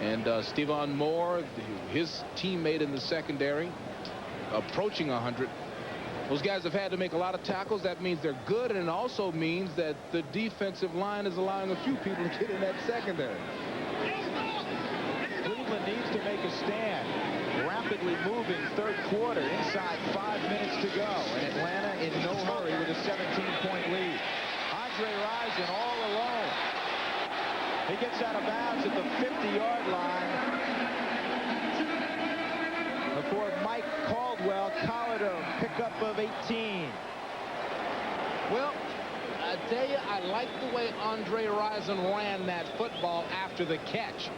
And Stephon Moore, his teammate in the secondary, approaching 100. Those guys have had to make a lot of tackles. That means they're good, and it also means that the defensive line is allowing a few people to get in that secondary. Cleveland needs to make a stand. Rapidly moving 3rd quarter, inside 5 minutes to go, and Atlanta in no hurry with a 17-point lead. Andre Rison all alone. He gets out of bounds at the 50-yard line before Mike Caldwell collared him. Pickup of 18. Well, I tell you, I like the way Andre Rison ran that football after the catch.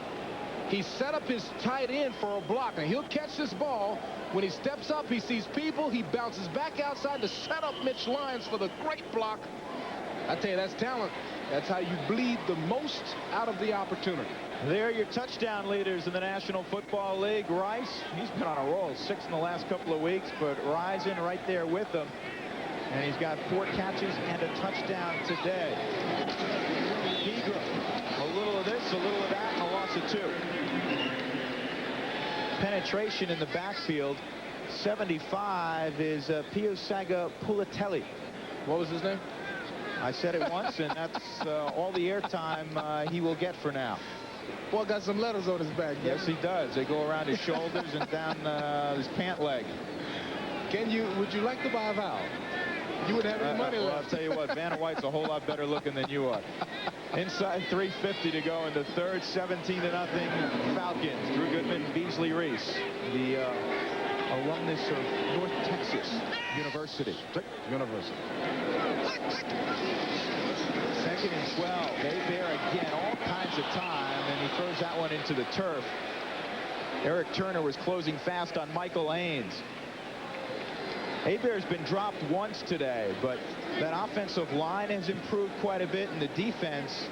He set up his tight end for a block, and he'll catch this ball. When he steps up, he sees people. He bounces back outside to set up Mitch Lyons for the great block. I tell you, that's talent. That's how you bleed the most out of the opportunity. There are your touchdown leaders in the National Football League. Rice, he's been on a roll, 6 in the last couple of weeks, but rising right there with them. And he's got 4 catches and a touchdown today. Hebert, a little of this, a little of that, and a loss of 2. Penetration in the backfield. 75 is Piosaga Pulatelli. What was his name? I said it once, and that's all the airtime he will get for now. Boy, got some letters on his back. Yes, he does. They go around his shoulders and down his pant leg. Would you like to buy a vowel? You wouldn't have any money well, left. I'll tell you what, Vanna White's a whole lot better looking than you are. Inside 3:50 to go in the third, 17-0 Falcons. Drew Goodman, Beasley, Reece, the alumnus of North Texas University. Second and 12. Hebert again, all kinds of time, and he throws that one into the turf. Eric Turner was closing fast on Michael Haynes. Hebert's been dropped once today, but that offensive line has improved quite a bit, and the defense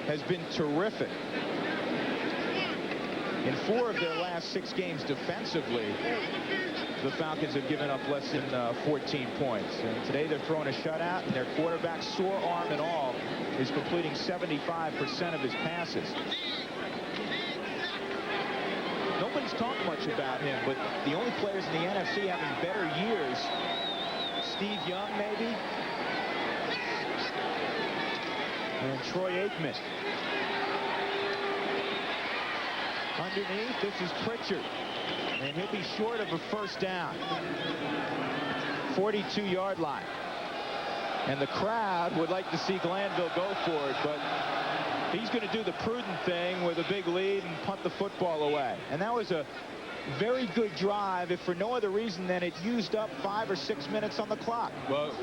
has been terrific. In 4 of their last 6 games defensively, the Falcons have given up less than 14 points. And today they're throwing a shutout, and their quarterback, sore arm and all, is completing 75% of his passes. Nobody's talked much about him, but the only players in the NFC having better years, Steve Young maybe, and Troy Aikman. Underneath, this is Pritchard, and he'll be short of a first down. 42-yard line. And the crowd would like to see Glanville go for it, but he's going to do the prudent thing with a big lead and punt the football away. And that was a very good drive, if for no other reason than it used up 5 or 6 minutes on the clock. Well,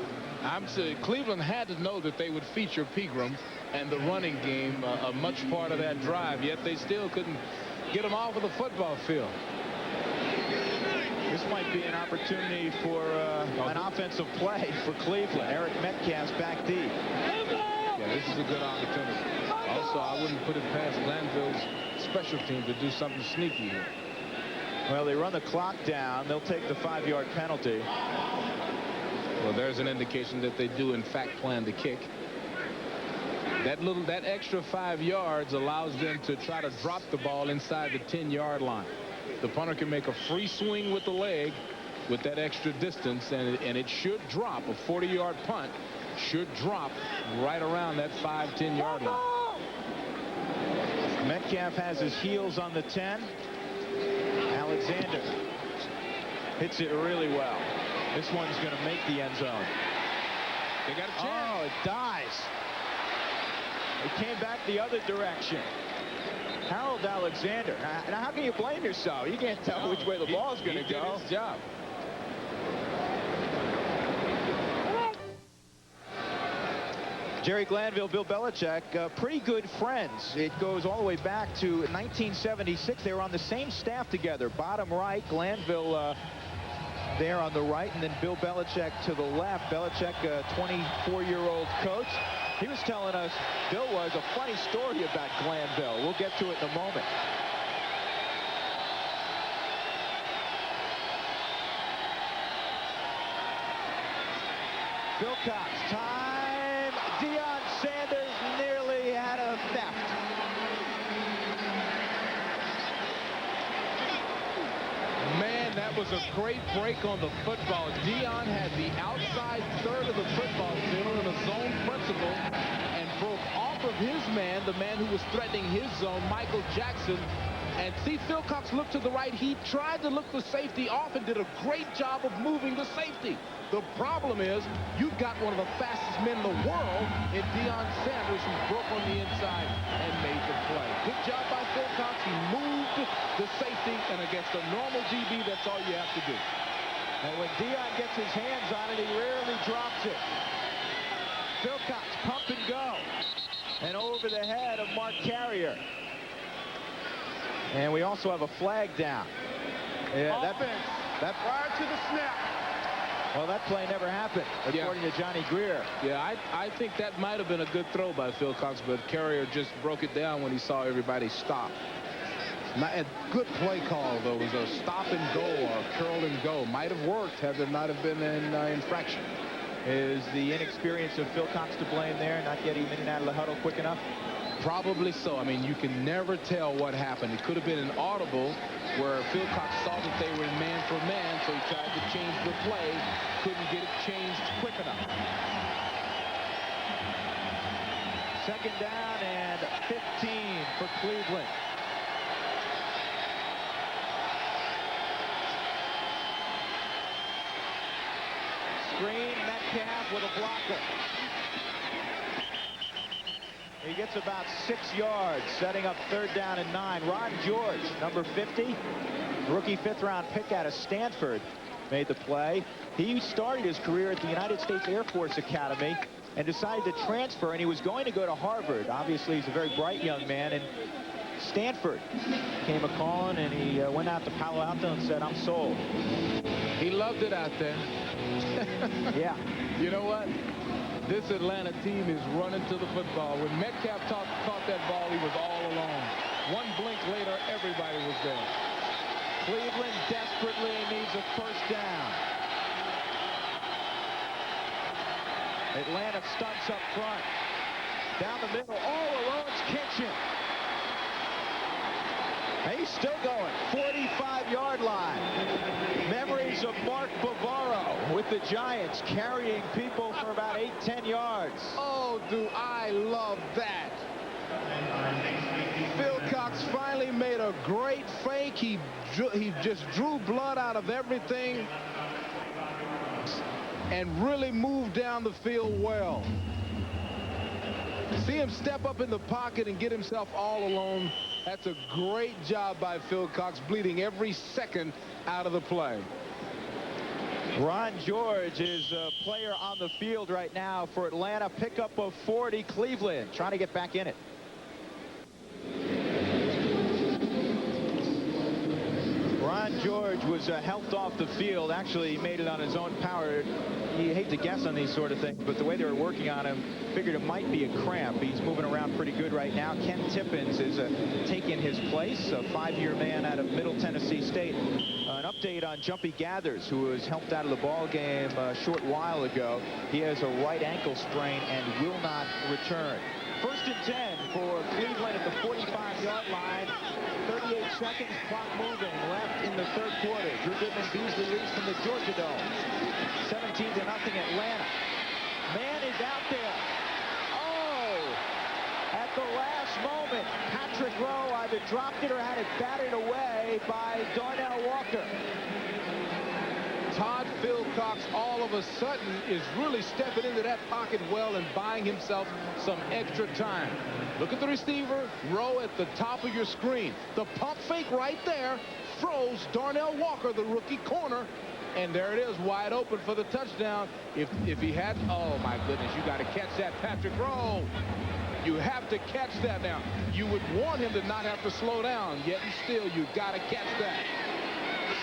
I'm saying Cleveland had to know that they would feature Pegram and the running game a much part of that drive, yet they still couldn't get him off of the football field. This might be an opportunity for an offensive play for Cleveland. Eric Metcalf's back deep. Yeah, this is a good opportunity. Also, I wouldn't put it past Glanville's special team to do something sneaky here. Well, they run the clock down. They'll take the 5-yard penalty. Well, there's an indication that they do, in fact, plan to kick. That extra 5 yards allows them to try to drop the ball inside the 10-yard line. The punter can make a free swing with the leg with that extra distance, and it should drop. A 40-yard punt should drop right around that 5-10-yard line. Metcalf has his heels on the 10. Alexander hits it really well. This one's going to make the end zone. They got a chance. Oh, it dies. It came back the other direction. Harold Alexander. Now, how can you blame yourself? You can't tell which way the ball's going to go. He did his job. Jerry Glanville, Bill Belichick, pretty good friends. It goes all the way back to 1976. They were on the same staff together. Bottom right, Glanville there on the right, and then Bill Belichick to the left. Belichick, a 24-year-old coach. He was telling us, Bill was, a funny story about Glanville. We'll get to it in a moment. Philcox, time. Deion Sanders nearly had a theft. Man, that was a great break on the football. Deion had the outside third of the football field in a zone principle and broke off of his man, the man who was threatening his zone, Michael Jackson. And see, Philcox looked to the right. He tried to look for safety off and did a great job of moving the safety. The problem is you've got one of the fastest men in the world in Deion Sanders, who broke on the inside and made the play. Good job by Philcox. He moved the safety, and against a normal DB, that's all you have to do. And when Deion gets his hands on it, he rarely drops it. Philcox, pump and go. And over the head of Mark Carrier. And we also have a flag down. Yeah, Offense, prior to the snap, Well, that play never happened, according to Johnny Greer. Yeah, I think that might have been a good throw by Philcox, but Carrier just broke it down when he saw everybody stop. Not a good play call, though. It was a stop and go or curl and go. Might have worked had there not have been an infraction. Is the inexperience of Philcox to blame there, not getting in and out of the huddle quick enough? Probably so. I mean, you can never tell what happened. It could have been an audible where Philcox saw that they were in man for man, so he tried to change the play, couldn't get it changed quick enough. Second down and 15 for Cleveland. Screen, Metcalf with a blocker. He gets about 6 yards, setting up third down and 9. Ron George, number 50, rookie fifth-round pick out of Stanford, made the play. He started his career at the United States Air Force Academy and decided to transfer, and he was going to go to Harvard. Obviously, he's a very bright young man, and Stanford came a-calling, and he went out to Palo Alto and said, I'm sold. He loved it out there. Yeah. You know what? This Atlanta team is running to the football. When Metcalf caught that ball, he was all alone. One blink later, everybody was there. Cleveland desperately needs a first down. Atlanta stunts up front. Down the middle, all alone, it's Kitchen. He's still going, 45-yard line. Memories of Mark Bavaro with the Giants carrying people for about 8-10 yards. Oh, do I love that. Philcox finally made a great fake. He just drew blood out of everything and really moved down the field well. See him step up in the pocket and get himself all alone. That's a great job by Philcox, bleeding every second out of the play. Ron George is a player on the field right now for Atlanta. Pickup of 40, Cleveland trying to get back in it. Ron George was helped off the field. Actually, he made it on his own power. You hate to guess on these sort of things, but the way they were working on him, figured it might be a cramp. He's moving around pretty good right now. Ken Tippins is taking his place, a 5-year man out of Middle Tennessee State. An update on Jumpy Gathers, who was helped out of the ball game a short while ago. He has a right ankle sprain and will not return. First and 10 for Cleveland at the 45-yard line. 38 seconds, clock moving left in the third quarter. Drew Goodman, Beasley, Reece from the Georgia Dome. 17-0 Atlanta. Man is out there. Oh! At the last moment, Patrick Rowe either dropped it or had it batted away by Darnell Walker. Todd Philcox all of a sudden is really stepping into that pocket well and buying himself some extra time. Look at the receiver, Rowe at the top of your screen. The pump fake right there throws Darnell Walker, the rookie corner, and there it is, wide open for the touchdown. If he had, oh my goodness, you got to catch that, Patrick Rowe. You have to catch that now. You would want him to not have to slow down, yet and still you got to catch that.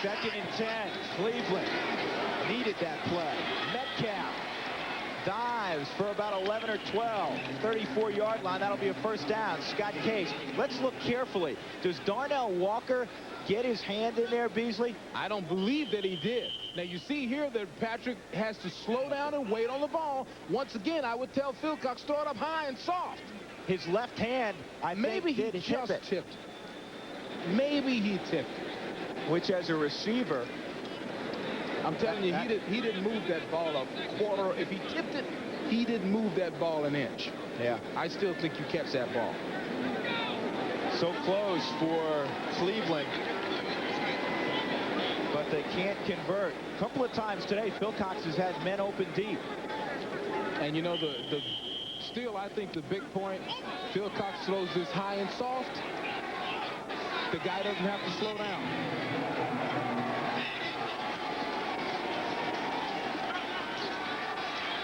Second and 10, Cleveland needed that play. Metcalf dives for about 11 or 12, 34-yard line. That'll be a first down. Scott Case. Let's look carefully. Does Darnell Walker get his hand in there, Beasley? I don't believe that he did. Now you see here that Patrick has to slow down and wait on the ball. Once again, I would tell Philcox, throw it up high and soft. His left hand, maybe he just tipped. Maybe he tipped. Which, as a receiver, I'm telling you, he didn't move that ball a quarter. If he tipped it, he didn't move that ball an inch. Yeah. I still think you catch that ball. So close for Cleveland, but they can't convert. A couple of times today, Philcox has had men open deep. And you know, still, I think the big point, Philcox throws this high and soft. The guy doesn't have to slow down.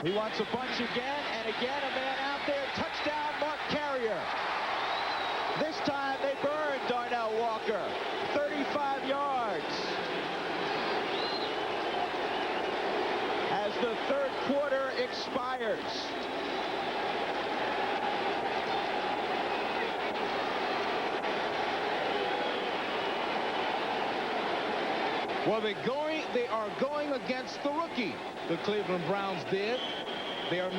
He wants a bunch again, and again a man out there. Touchdown, Mark Carrier. This time they burned Darnell Walker. 35 yards. the third quarter expires. Well, they are going against the rookie. The Cleveland Browns did. They are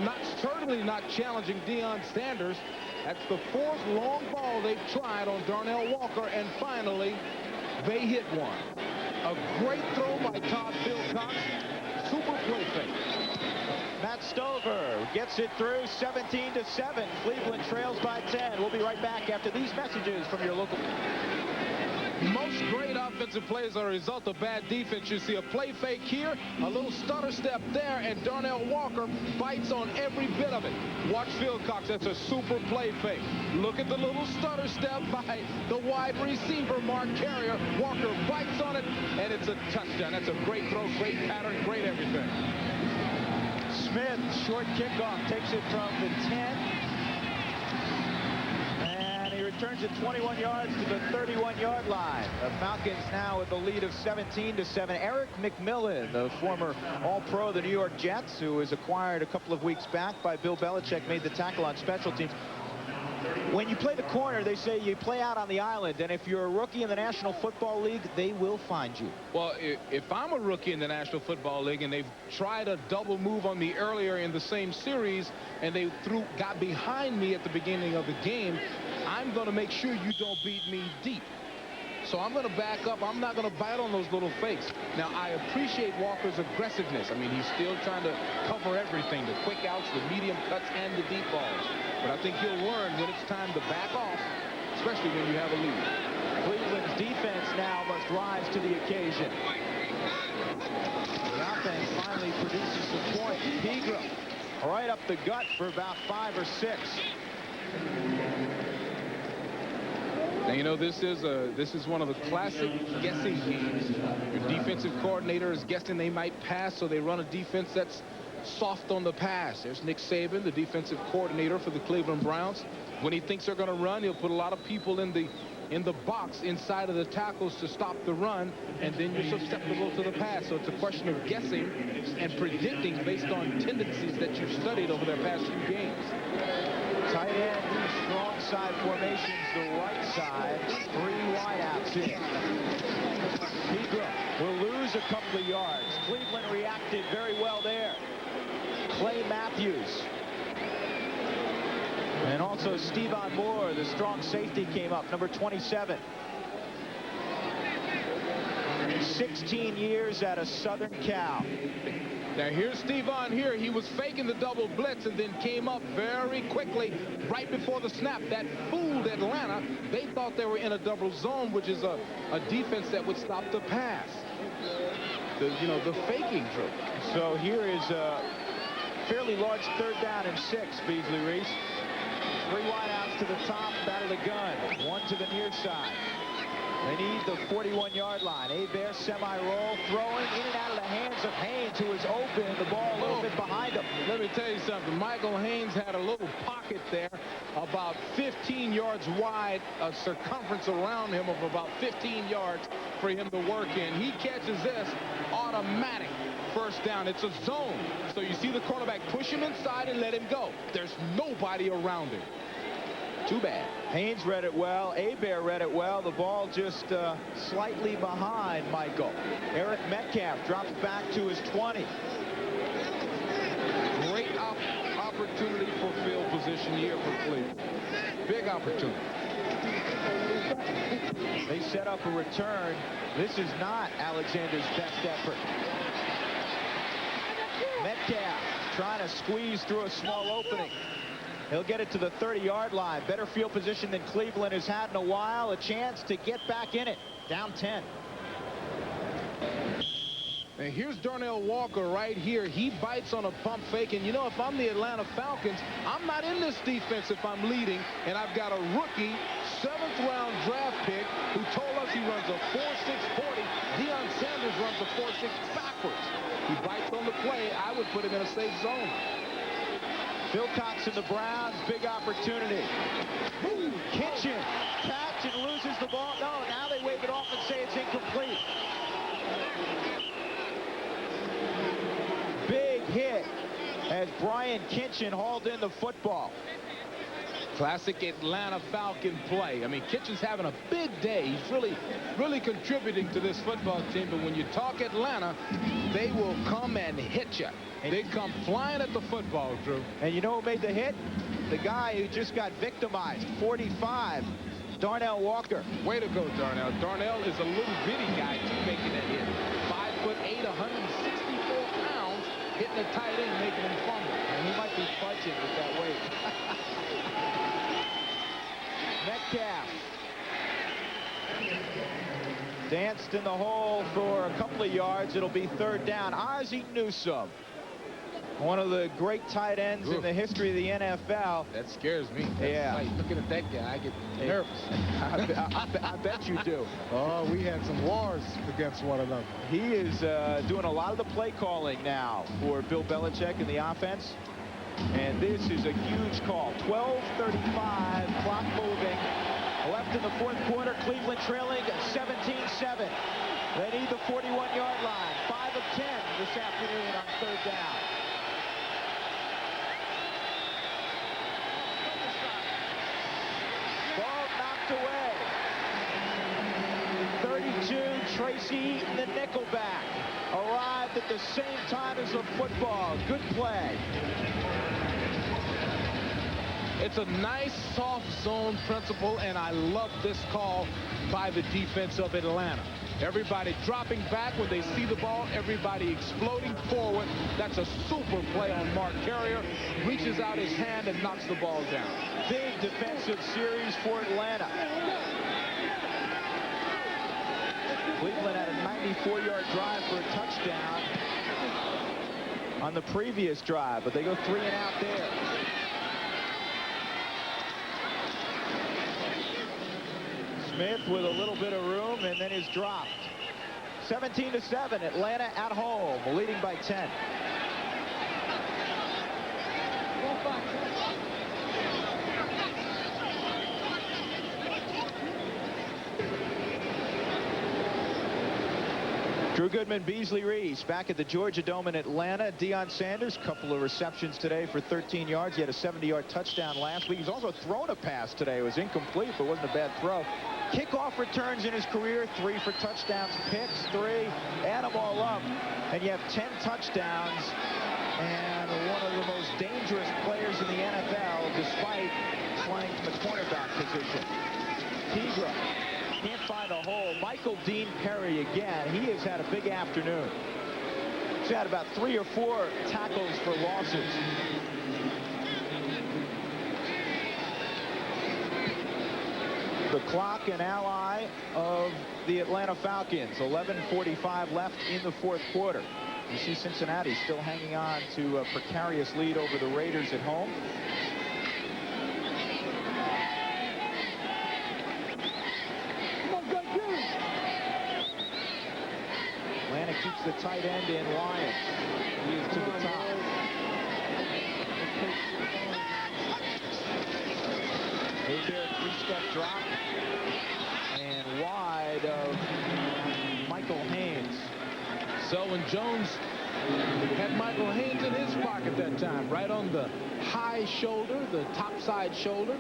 certainly not challenging Deion Sanders. That's the fourth long ball they've tried on Darnell Walker, and finally they hit one. A great throw by Todd Philcox. Super play fake. Matt Stover gets it through 17-7. Cleveland trails by 10. We'll be right back after these messages from your local. Most great offensive plays are a result of bad defense. You see a play fake here, a little stutter step there, and Darnell Walker bites on every bit of it. Watch Philcox. That's a super play fake. Look at the little stutter step by the wide receiver, Mark Carrier. Walker bites on it, and it's a touchdown. That's a great throw, great pattern, great everything. Smith, short kickoff, takes it from the 10. Returns it 21 yards to the 31-yard line. The Falcons now with the lead of 17-7. Eric McMillan, the former All-Pro of the New York Jets, who was acquired a couple of weeks back by Bill Belichick, made the tackle on special teams. When you play the corner, they say you play out on the island, and if you're a rookie in the National Football League, they will find you. Well, if I'm a rookie in the National Football League and they've tried a double move on me earlier in the same series, and they got behind me at the beginning of the game, I'm going to make sure you don't beat me deep. So I'm going to back up. I'm not going to bite on those little fakes. Now, I appreciate Walker's aggressiveness. I mean, he's still trying to cover everything, the quick outs, the medium cuts, and the deep balls. But I think he'll learn when it's time to back off, especially when you have a lead. Cleveland's defense now must rise to the occasion. The offense finally produces some points. Hebert right up the gut for about 5 or 6. Now, you know, this is one of the classic guessing games. Your defensive coordinator is guessing they might pass, so they run a defense that's soft on the pass. There's Nick Saban, the defensive coordinator for the Cleveland Browns. When he thinks they're going to run, he'll put a lot of people in the box inside of the tackles to stop the run, and then you're susceptible to the pass. So it's a question of guessing and predicting based on tendencies that you've studied over their past few games. Tight end, strong side formations, the right side, 3 wideouts in. Hebert will lose a couple of yards. Cleveland reacted very well there. Clay Matthews. And also Stevan Moore, the strong safety, came up, number 27. 16 years at a Southern Cal. Now here's Stevan here. He was faking the double blitz and then came up very quickly right before the snap. That fooled Atlanta. They thought they were in a double zone, which is a defense that would stop the pass. The faking trick. So here is a fairly large 3rd down and 6, Beasley, Reece. 3 wideouts to the top, battle the gun. 1 to the near side. They need the 41-yard line. Hebert semi-roll, throwing in and out of the hands of Haynes, who is open. The ball a little bit behind him. Let me tell you something. Michael Haynes had a little pocket there, about 15 yards wide, a circumference around him of about 15 yards for him to work in. He catches this, automatic first down. It's a zone. So you see the cornerback push him inside and let him go. There's nobody around him. Too bad. Haynes read it well. Hebert read it well. The ball just slightly behind Michael. Eric Metcalf drops back to his 20. Great opportunity for field position here for Cleveland. Big opportunity. They set up a return. This is not Alexander's best effort. Metcalf trying to squeeze through a small opening. He'll get it to the 30-yard line. Better field position than Cleveland has had in a while. A chance to get back in it. Down 10. And here's Darnell Walker right here. He bites on a pump fake. And, you know, if I'm the Atlanta Falcons, I'm not in this defense if I'm leading. And I've got a rookie, 7th-round draft pick who told us he runs a 4.6 40. Deion Sanders runs a 4.6 backwards. He bites on the play. I would put him in a safe zone. Philcox and the Browns, big opportunity. Ooh, Kitchen, catch and loses the ball. No, now they wave it off and say it's incomplete. Big hit. as Brian Kitchen hauled in the football. Classic Atlanta Falcon play. I mean, Kitchen's having a big day. He's really contributing to this football team. But when you talk Atlanta, they will come and hit you. They come flying at the football, Drew. And you know who made the hit? The guy who just got victimized, 45, Darnell Walker. Way to go, Darnell. Darnell is a little bitty guy, too, making that hit. 5'8", 164 pounds, hitting a tight end, making him fumble. And he might be fudging with that weight. Metcalf danced in the hole for a couple of yards. It'll be third down. Ozzie Newsome, one of the great tight ends in the history of the NFL. That scares me. Yeah. Like, looking at that guy, I get nervous. I bet you do. Oh, we had some wars against one another. He is doing a lot of the play calling now for Bill Belichick in the offense. And this is a huge call. 12:35, clock moving. Left in the fourth quarter, Cleveland trailing 17-7. They need the 41-yard line. 5 of 10 this afternoon on third down. Ball knocked away. 32, Tracy, the nickelback, arrived at the same time as the football. Good play. It's a nice soft zone principle, and I love this call by the defense of Atlanta. Everybody dropping back when they see the ball, everybody exploding forward. That's a super play on Mark Carrier. Reaches out his hand and knocks the ball down. Big defensive series for Atlanta. Cleveland had a 94-yard drive for a touchdown on the previous drive, but they go 3 and out there. Smith with a little bit of room and then is dropped. 17-7, Atlanta at home, leading by 10. Drew Goodman, Beasley, Reece back at the Georgia Dome in Atlanta. Deion Sanders, couple of receptions today for 13 yards. He had a 70-yard touchdown last week. He's also thrown a pass today. It was incomplete, but wasn't a bad throw. Kickoff returns in his career, 3 for touchdowns, picks, 3, add them all up, and you have 10 touchdowns and one of the most dangerous players in the NFL, despite playing from the cornerback position. Hebert can't find a hole. Michael Dean Perry again. He has had a big afternoon. He's had about 3 or 4 tackles for losses. The clock, an ally of the Atlanta Falcons. 11:45 left in the fourth quarter. You see Cincinnati still hanging on to a precarious lead over the Raiders at home. Atlanta keeps the tight end in Lyons. He is to the top. Hebert, 3-step drop. And wide of Michael Haynes. Selwyn Jones had Michael Haynes in his pocket that time, right on the high shoulder, the top side shoulder.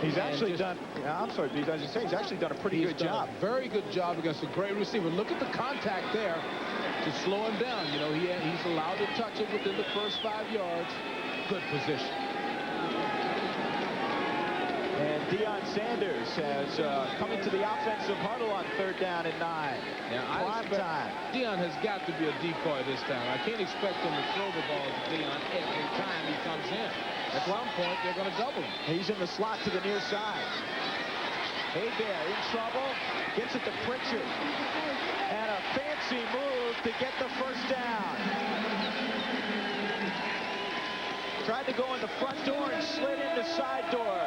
He's actually done, I'm sorry, Pete, as you say, he's actually done a pretty good job. Very good job against a great receiver. Look at the contact there to slow him down. You know, he's allowed to touch it within the first 5 yards. Good position. And Deion Sanders has come into the offensive huddle on third down and 9. Yeah, prime time. Deion has got to be a decoy this time. I can't expect him to throw the ball to Deion every time he comes in. At some point, they're going to double him. He's in the slot to the near side. Hebert in trouble. Gets it to Pritchard. And a fancy move to get the first down. Tried to go in the front door and slid in the side door.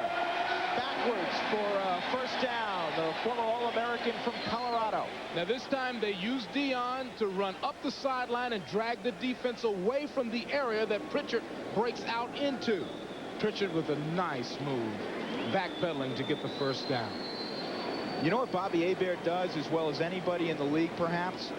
Backwards for first down. The former All-American from Colorado. Now this time they used Deion to run up the sideline and drag the defense away from the area that Pritchard breaks out into. Pritchard with a nice move, backpedaling to get the first down. You know what Bobby Hebert does as well as anybody in the league, perhaps?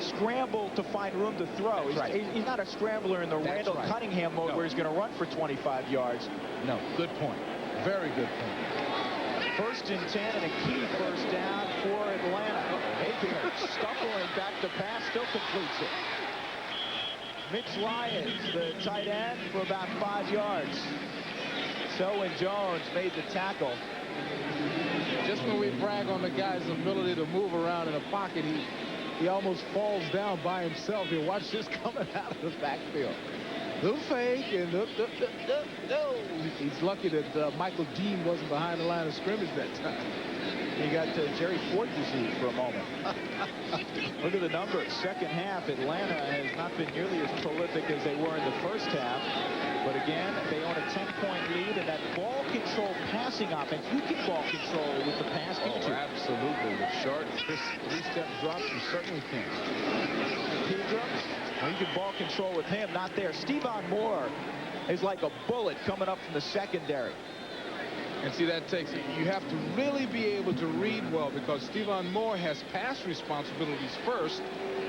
scramble to find room to throw. He's not a scrambler in the Randall Cunningham mode where he's going to run for 25 yards. No, good point. Very good point. 1st and 10 and a key first down for Atlanta. Hebert stumbling back to pass, still completes it. Mitch Lyons, the tight end, for about 5 yards. Selwyn Jones made the tackle. Just when we brag on the guy's ability to move around in a pocket, he almost falls down by himself. You watch this coming out of the backfield. Little fake, and he's lucky that Michael Dean wasn't behind the line of scrimmage that time. He got Jerry Ford disease for a moment. Look at the numbers. Second half, Atlanta has not been nearly as prolific as they were in the first half. But again, they own a 10-point lead, and that ball control passing offense, you can ball control with the pass, can't you? Absolutely. With short, crisp, 3-step drops, you certainly can. Well, you can ball control with him. Not there. Stevan Moore is like a bullet coming up from the secondary. And see, that takes it. You have to really be able to read well, because Stevan Moore has pass responsibilities first.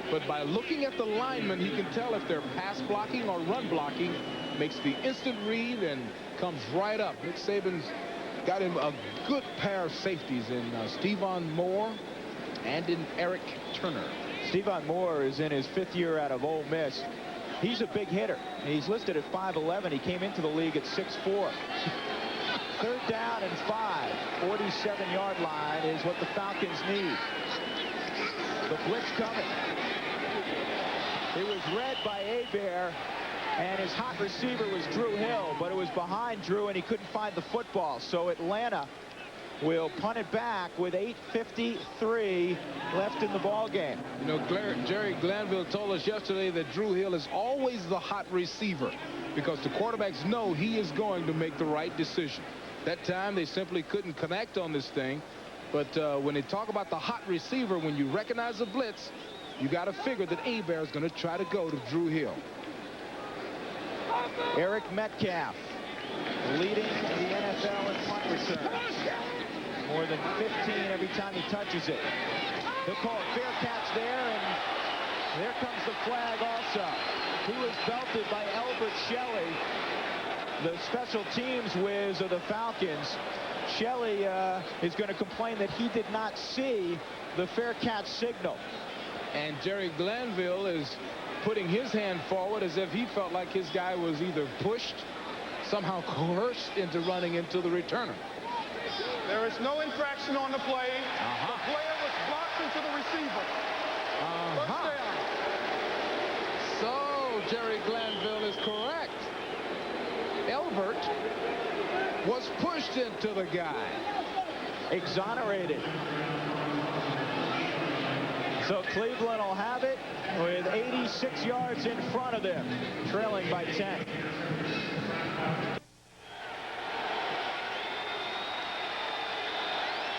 But by looking at the linemen, he can tell if they're pass blocking or run blocking, makes the instant read and comes right up. Nick Saban's got him a good pair of safeties in Stevan Moore and in Eric Turner. Stevan Moore is in his 5th year out of Ole Miss. He's a big hitter. He's listed at 5'11". He came into the league at 6'4". 3rd down and 5. 47-yard line is what the Falcons need. The blitz coming. It was read by Hebert, and his hot receiver was Drew Hill, but it was behind Drew, and he couldn't find the football. So Atlanta will punt it back with 8:53 left in the ball game. You know, Jerry Glanville told us yesterday that Drew Hill is always the hot receiver, because the quarterbacks know he is going to make the right decision. That time they simply couldn't connect on this thing. But when they talk about the hot receiver, when you recognize the blitz, you got to figure that Hebert is going to try to go to Drew Hill. Eric Metcalf leading the NFL in punt returns. More than 15 every time he touches it. They'll call it fair catch there, and there comes the flag also. He was belted by Albert Shelley, the special teams whiz of the Falcons. Shelley is going to complain that he did not see the fair catch signal. And Jerry Glanville is putting his hand forward as if he felt like his guy was either pushed, somehow coerced into running into the returner. There is no infraction on the play. The player was blocked into the receiver. First down. So Jerry Glanville is correct. Albert was pushed into the guy. Exonerated. So Cleveland will have it with 86 yards in front of them, trailing by 10.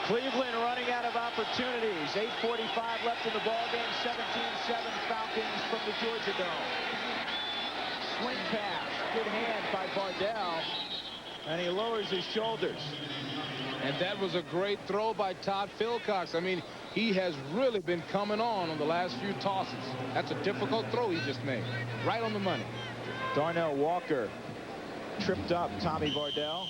Cleveland running out of opportunities. 8:45 left in the ball game. 17-7 Falcons from the Georgia Dome. Swing pass. Good hand by Bardell. And he lowers his shoulders. And that was a great throw by Todd Philcox. I mean, he has really been coming on the last few tosses. That's a difficult throw he just made. Right on the money. Darnell Walker tripped up Tommy Bardell.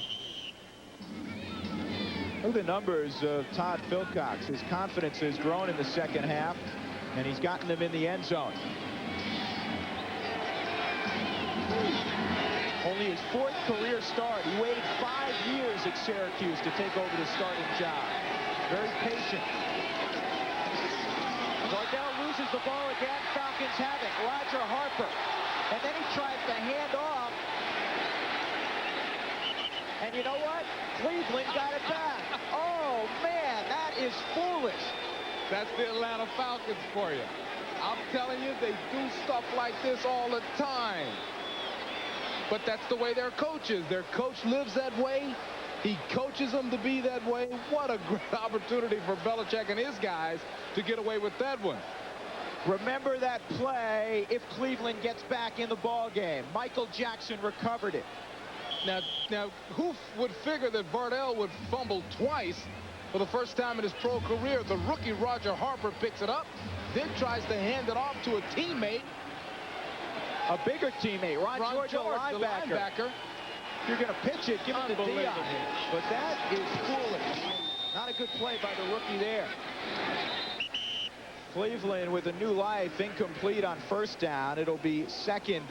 Look at the numbers of Todd Philcox. His confidence has grown in the second half, and he's gotten them in the end zone. Only his 4th career start. He waited 5 years at Syracuse to take over the starting job. Very patient. Bardell loses the ball again. Falcons have it. Roger Harper. And then he tries to hand off. And you know what? Cleveland got it back. Oh, man, that is foolish. That's the Atlanta Falcons for you. I'm telling you, they do stuff like this all the time. But that's the way their coach is. Their coach lives that way. He coaches them to be that way. What a great opportunity for Belichick and his guys to get away with that one. Remember that play if Cleveland gets back in the ball game. Michael Jackson recovered it. Now, who would figure that Bardell would fumble twice for the first time in his pro career? The rookie Roger Harper picks it up, then tries to hand it off to a teammate. A bigger teammate, Ron George, the linebacker. If you're going to pitch it, give it to Dion. But that is foolish. Not a good play by the rookie there. Cleveland with a new life, incomplete on first down. It'll be 2nd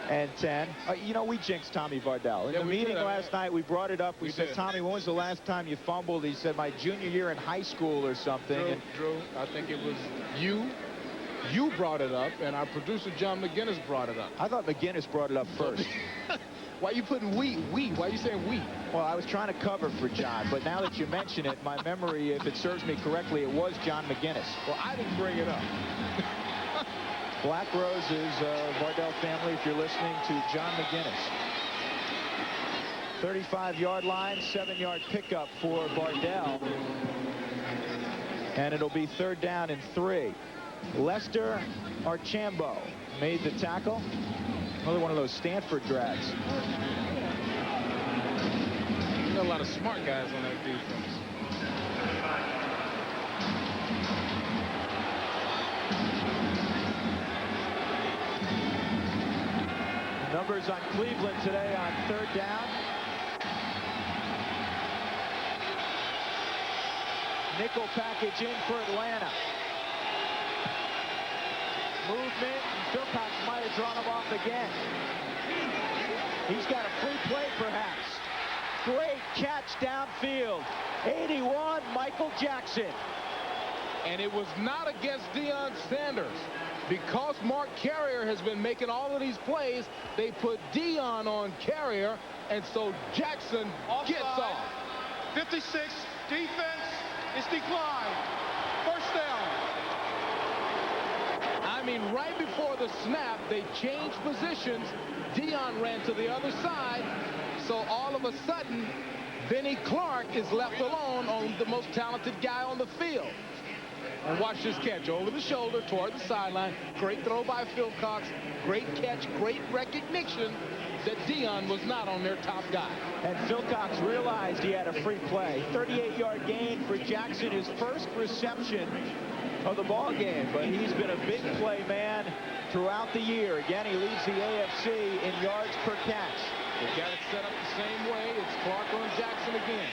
and 10. You know, we jinxed Tommy Vardell. In the meeting last night, we brought it up. We said, Tommy, when was the last time you fumbled? He said, my junior year in high school or something. Drew, I think it was you. You brought it up, and our producer, John McGinnis, brought it up. I thought McGinnis brought it up first. Why are you putting we? Why are you saying we? Well, I was trying to cover for John, but now that you mention it, my memory, if it serves me correctly, it was John McGinnis. Well, I didn't bring it up. Black Roses, Vardell family, if you're listening to John McGinnis. 35-yard line, 7-yard pickup for Vardell. And it'll be 3rd down and 3. Lester Archambault made the tackle. Another one of those Stanford grads. Got a lot of smart guys on that defense. Numbers on Cleveland today on 3rd down. Nickel package in for Atlanta. Movement, and Philcox might have drawn him off again. He's got a free play, perhaps. Great catch downfield. 81, Michael Jackson. And it was not against Deion Sanders. Because Mark Carrier has been making all of these plays, they put Deion on Carrier, and so Jackson gets off. 56, defense is declined. First down. I mean, right before the snap, they changed positions. Deion ran to the other side. So all of a sudden, Benny Clark is left alone on the most talented guy on the field. And watch this catch over the shoulder toward the sideline. Great throw by Philcox. Great catch, great recognition that Deion was not on their top guy. And Philcox realized he had a free play. 38-yard gain for Jackson, his first reception of the ball game, but he's been a big play man throughout the year. Again, he leads the AFC in yards per catch. They got it set up the same way. It's Clark on Jackson again.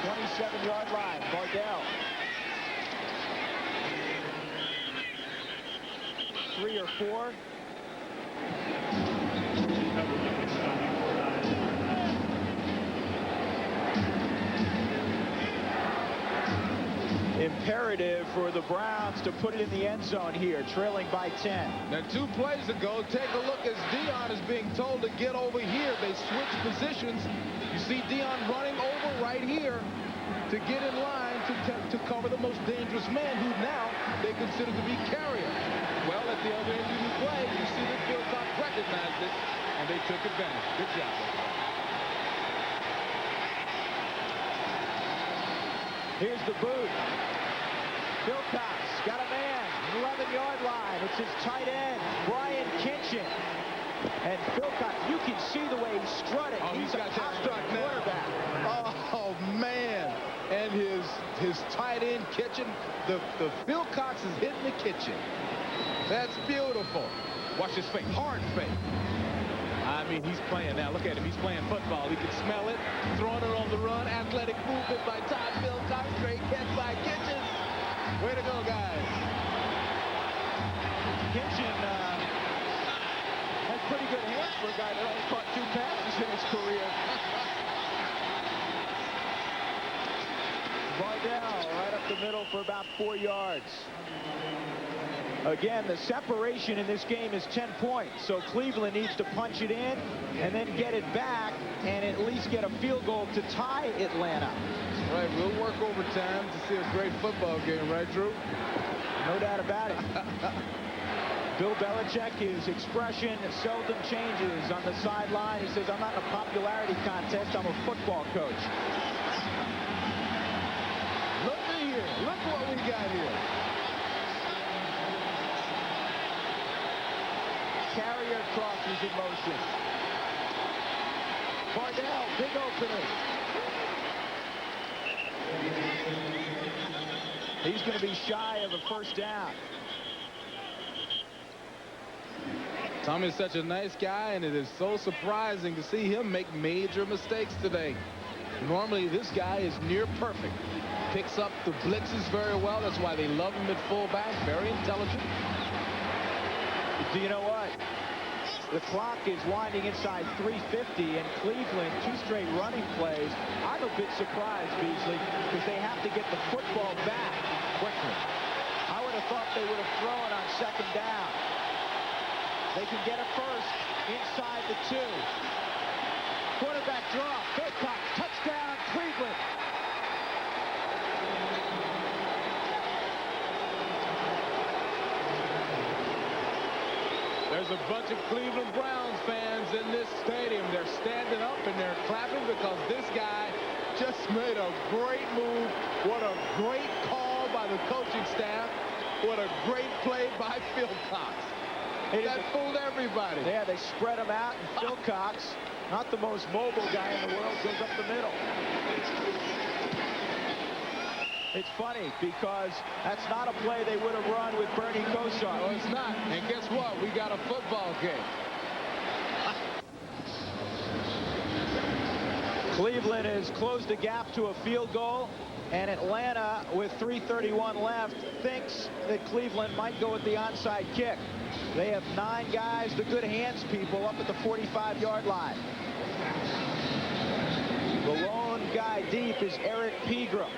27-yard line, Vardell. 3 or 4. Imperative for the Browns to put it in the end zone here, trailing by 10. Now, 2 plays ago, take a look as Deion is being told to get over here. They switch positions. You see Deion running over right here to get in line to cover the most dangerous man, who now they consider to be Carrier. Well, at the other end of the play, you see that Philcox recognized it, and they took advantage. Good job. Here's the boot. Philcox got a man, 11-yard line. It's his tight end, Brian Kinchin. And Philcox, you can see the way he's strutting. Oh, he's a top-strut quarterback. Oh, man. And his tight end Kitchen, the Philcox is hitting the kitchen. That's beautiful. Watch his fake, hard fake. I mean, he's playing now. Look at him. He's playing football. He can smell it. Throwing it on the run. Athletic movement by Todd Philcox. Great catch by Kitchen. Way to go, guys. Kitchen has pretty good hands for a guy that only caught 2 passes in his career. Vardell right up the middle for about 4 yards. Again, the separation in this game is 10 points, so Cleveland needs to punch it in and then get it back and at least get a field goal to tie Atlanta. Right, we'll work overtime to see a great football game, right, Drew? No doubt about it. Bill Belichick, his expression seldom changes on the sideline. He says, I'm not in a popularity contest, I'm a football coach. Look at here, look what we got here. Carrier crosses in motion. Vardell, big opening. He's going to be shy of a first down. Tommy is such a nice guy, and it is so surprising to see him make major mistakes today. Normally, this guy is near perfect. Picks up the blitzes very well. That's why they love him at fullback. Very intelligent. Do you know what? The clock is winding inside 3:50, and Cleveland, 2 straight running plays. I'm a bit surprised, Beasley, because they have to get the football back quickly. I would have thought they would have thrown on 2nd down. They can get a first inside the 2. Quarterback draw. Philcox, touchdown, Cleveland. There's a bunch of Cleveland Browns fans in this stadium. They're standing up and they're clapping because this guy just made a great move. What a great call by the coaching staff. What a great play by Philcox. That fooled everybody. Yeah, they spread him out, and Philcox, not the most mobile guy in the world, goes up the middle. It's funny because that's not a play they would have run with Bernie Kosar. No, it's not. And guess what? We got a football game. Cleveland has closed the gap to a field goal, and Atlanta, with 3:31 left, thinks that Cleveland might go with the onside kick. They have 9 guys, the good hands people, up at the 45-yard line. The lone guy deep is Eric Pegram.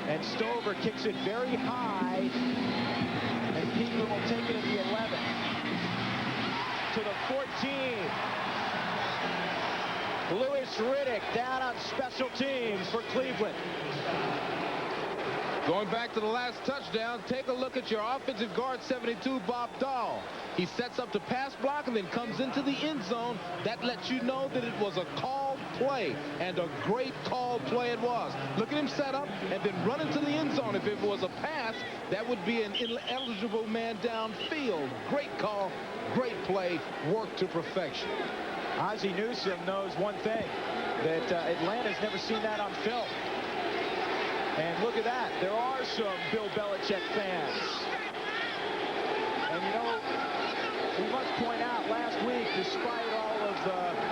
And Stover kicks it very high, and Pegram will take it at the 11. To the 14. Louis Riddick down on special teams for Cleveland. Going back to the last touchdown, take a look at your offensive guard, 72, Bob Dahl. He sets up the pass block and then comes into the end zone. That lets you know that it was a called play, and a great called play it was. Look at him set up and then run into the end zone. If it was a pass, that would be an ineligible man downfield. Great call, great play, work to perfection. Ozzie Newsome knows one thing, that Atlanta's never seen that on film. And look at that. There are some Bill Belichick fans. And, you know, we must point out last week, despite all of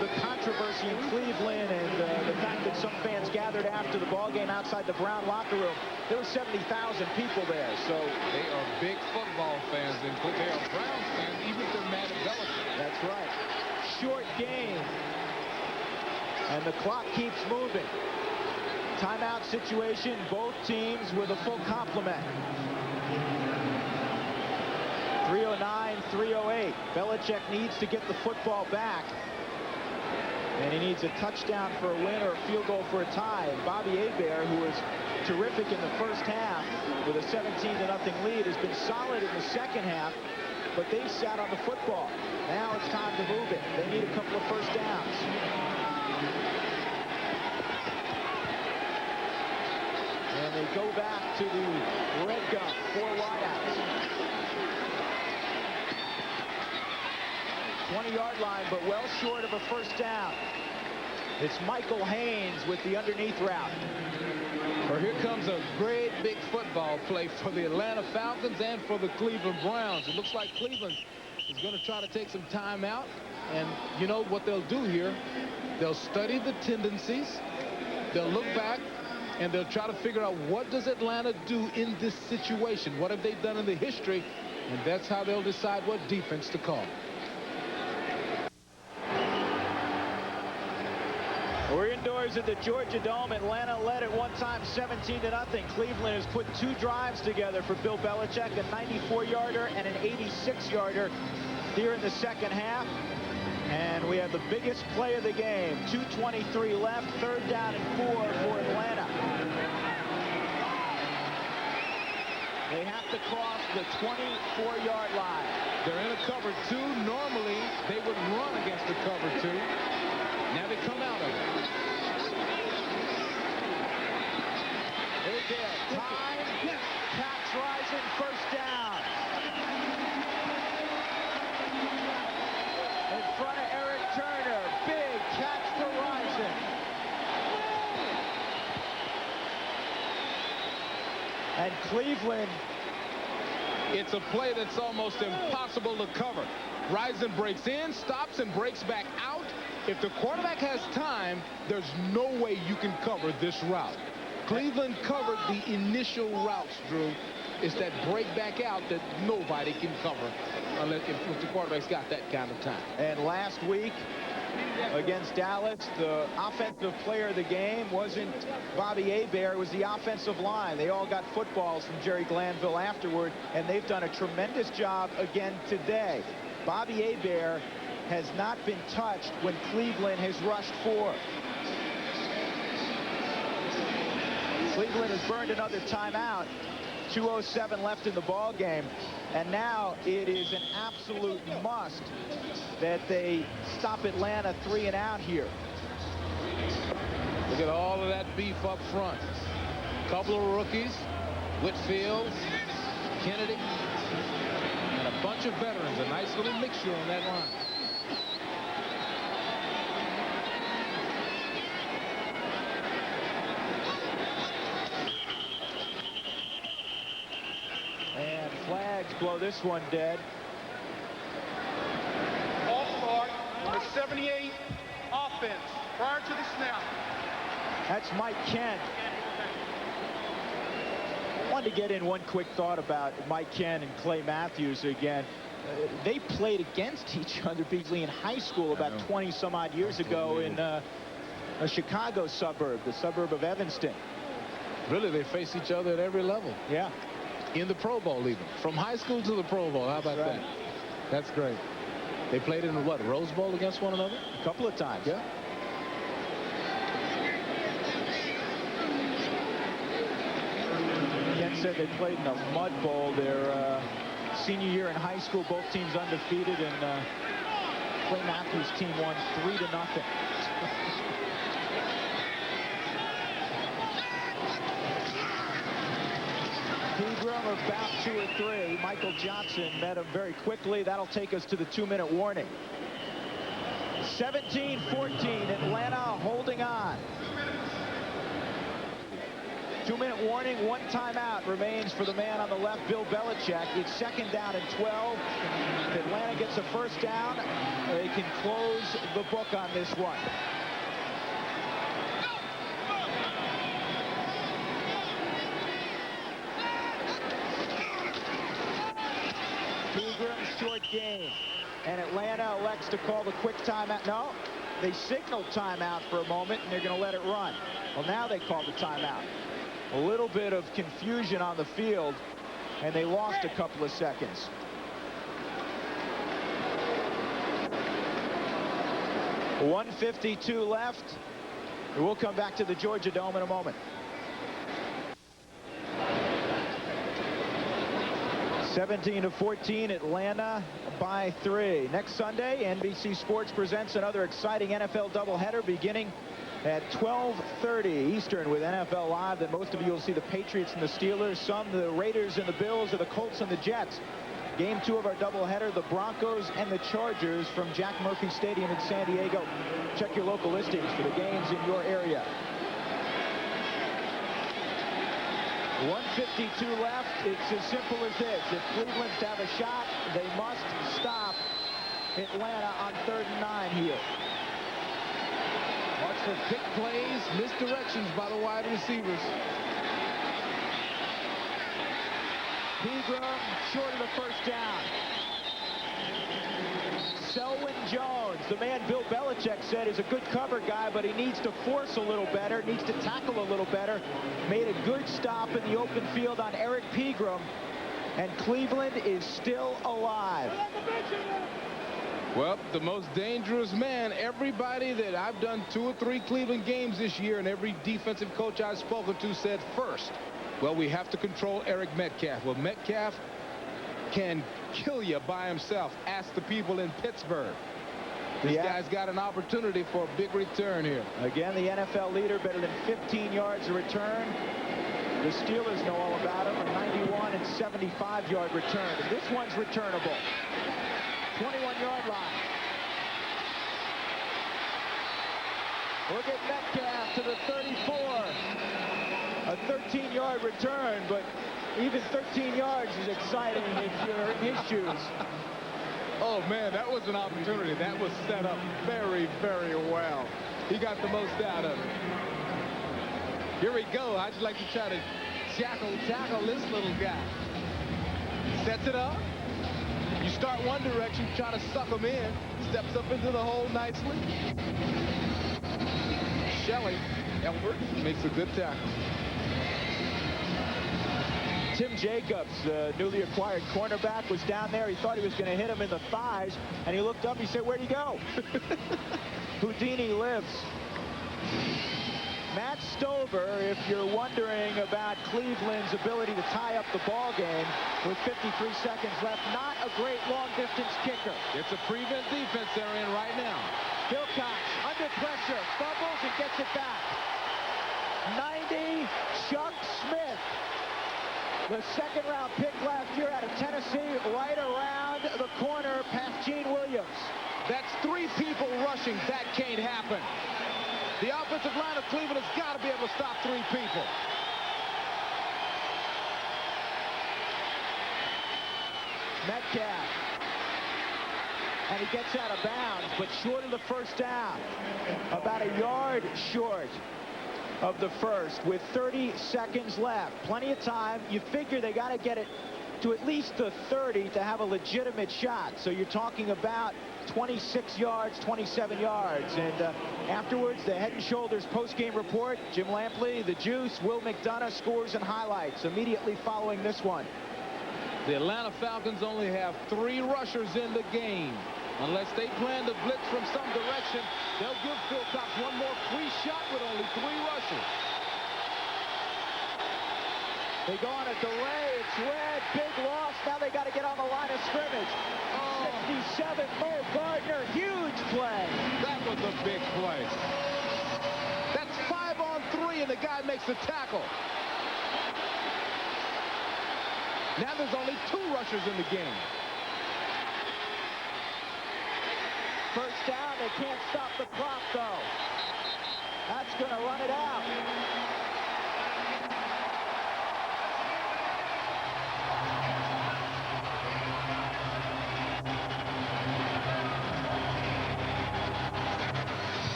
the controversy in Cleveland and the fact that some fans gathered after the ballgame outside the Brown locker room, there were 70,000 people there. So they are big football fans. And they are Browns fans, even if they're mad at Belichick. That's right. Short game. And the clock keeps moving. Timeout situation, both teams with a full complement. 3:09, 3:08. Belichick needs to get the football back. And he needs a touchdown for a win or a field goal for a tie. And Bobby Hebert, who was terrific in the first half with a 17-0 lead, has been solid in the second half, but they sat on the football. Now it's time to move it. They need a couple of first downs. And they go back to the red gun, 4 wideouts. 20-yard line, but well short of a first down. It's Michael Haynes with the underneath route. Well, here comes a great big football play for the Atlanta Falcons and for the Cleveland Browns. It looks like Cleveland is going to try to take some time out. And you know what they'll do here? They'll study the tendencies. They'll look back. And they'll try to figure out, what does Atlanta do in this situation? What have they done in the history? And that's how they'll decide what defense to call. We're indoors at the Georgia Dome. Atlanta led at one time 17-0. Cleveland has put 2 drives together for Bill Belichick, a 94-yarder and an 86-yarder here in the second half. And we have the biggest play of the game. 2:23 left, 3rd down and 4 for Atlanta. They have to cross the 24-yard line. They're in a cover 2. Normally, they would run against the cover 2. Now they come out of it. Time, Cats rising, first down. In front of Eric Turner, big catch for Rising. Cleveland. It's a play that's almost impossible to cover. Risen breaks in, stops, and breaks back out. If the quarterback has time, there's no way you can cover this route. Cleveland covered the initial routes, Drew. It's that break back out that nobody can cover unless if the quarterback's got that kind of time. And last week against Dallas, the offensive player of the game wasn't Bobby Hebert, it was the offensive line. They all got footballs from Jerry Glanville afterward, and they've done a tremendous job again today. Bobby Hebert has not been touched when Cleveland has rushed 4. Cleveland has burned another timeout. 2:07 left in the ball game, and now it is an absolute must that they stop Atlanta 3 and out here. Look at all of that beef up front. Couple of rookies, Whitfield, Kennedy, and a bunch of veterans. A nice little mixture on that line. And flags blow this one dead. False start, number 78, offense, prior to the snap. That's Mike Kent. I wanted to get in one quick thought about Mike Kent and Clay Matthews again. They played against each other, Beasley, in high school about 20 some odd years ago in a Chicago suburb, the suburb of Evanston. Really, they face each other at every level. Yeah. In the Pro Bowl even. From high school to the Pro Bowl. How about that? That's great. They played in the what, Rose Bowl against one another? A couple of times. Yeah. Ken said they played in a mud bowl their senior year in high school. Both teams undefeated, and Clay Matthews' team won 3-0. Pegram about 2 or 3. Michael Johnson met him very quickly. That'll take us to the 2-minute warning. 17-14, Atlanta holding on. 2-minute warning, 1 timeout remains for the man on the left, Bill Belichick. It's 2nd down and 12. If Atlanta gets a first down, they can close the book on this one. Pegram's short game, and Atlanta elects to call the quick timeout. No, they signal timeout for a moment, and they're going to let it run. Well, now they call the timeout. A little bit of confusion on the field, and they lost a couple of seconds. .152 left. We'll come back to the Georgia Dome in a moment. 17-14, Atlanta by 3. Next Sunday, NBC Sports presents another exciting NFL doubleheader beginning at 12:30 Eastern with NFL Live. Then most of you will see the Patriots and the Steelers, some the Raiders and the Bills, or the Colts and the Jets. Game 2 of our doubleheader, the Broncos and the Chargers from Jack Murphy Stadium in San Diego. Check your local listings for the games in your area. 152 left. It's as simple as this. If Cleveland's to have a shot, they must stop Atlanta on 3rd and 9 here. Watch for pick plays, misdirections by the wide receivers. Pegram short of the first down. Selwyn Jones, the man Bill Belichick said is a good cover guy, but he needs to force a little better, needs to tackle a little better. Made a good stop in the open field on Eric Pegram, and Cleveland is still alive. Well, the most dangerous man, everybody that I've done 2 or 3 Cleveland games this year, and every defensive coach I've spoken to said first, well, we have to control Eric Metcalf. Well, Metcalf can kill you by himself. Ask the people in Pittsburgh. This guy's got an opportunity for a big return here. Again, the NFL leader, better than 15 yards a return. The Steelers know all about him, a 91 and 75-yard return. And this one's returnable. 21-yard line. Look at Metcalf to the 34. A 13-yard return, but Even 13 yards is exciting if you're in his shoes. Oh, man, that was an opportunity. That was set up very, very well. He got the most out of it. Here we go. I'd like to try to tackle this little guy. Sets it up. You start one direction, try to suck him in. Steps up into the hole nicely. Hebert makes a good tackle. Tim Jacobs, the newly acquired cornerback, was down there. He thought he was going to hit him in the thighs, and he looked up. He said, "Where'd he go?" Houdini lives. Matt Stover, if you're wondering about Cleveland's ability to tie up the ball game with 53 seconds left, not a great long-distance kicker. It's a prevent defense they're in right now. Philcox under pressure, fumbles and gets it back. 90, Chuck Smith. The second-round pick last year out of Tennessee, right around the corner past Gene Williams. That's 3 people rushing. That can't happen. The offensive line of Cleveland has got to be able to stop 3 people. Metcalf. And he gets out of bounds, but short of the first down. About a yard short of the first with 30 seconds left. Plenty of time. You figure they got to get it to at least the 30 to have a legitimate shot. So you're talking about 26 yards, 27 yards. And afterwards, the Head and Shoulders post-game report. Jim Lampley, the Juice, Will McDonough, scores and highlights immediately following this one. The Atlanta Falcons only have 3 rushers in the game. Unless they plan to blitz from some direction, they'll give Philcox one more free shot with only 3 rushers. They go on a delay. It's red. Big loss. Now they got to get on the line of scrimmage. 67, Mo Gardner. Huge play. That was a big play. That's 5-on-3, and the guy makes the tackle. Now there's only 2 rushers in the game. First down. They can't stop the clock, though. That's going to run it out.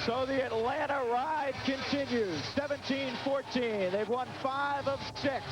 So the Atlanta ride continues. 17-14. They've won 5 of 6.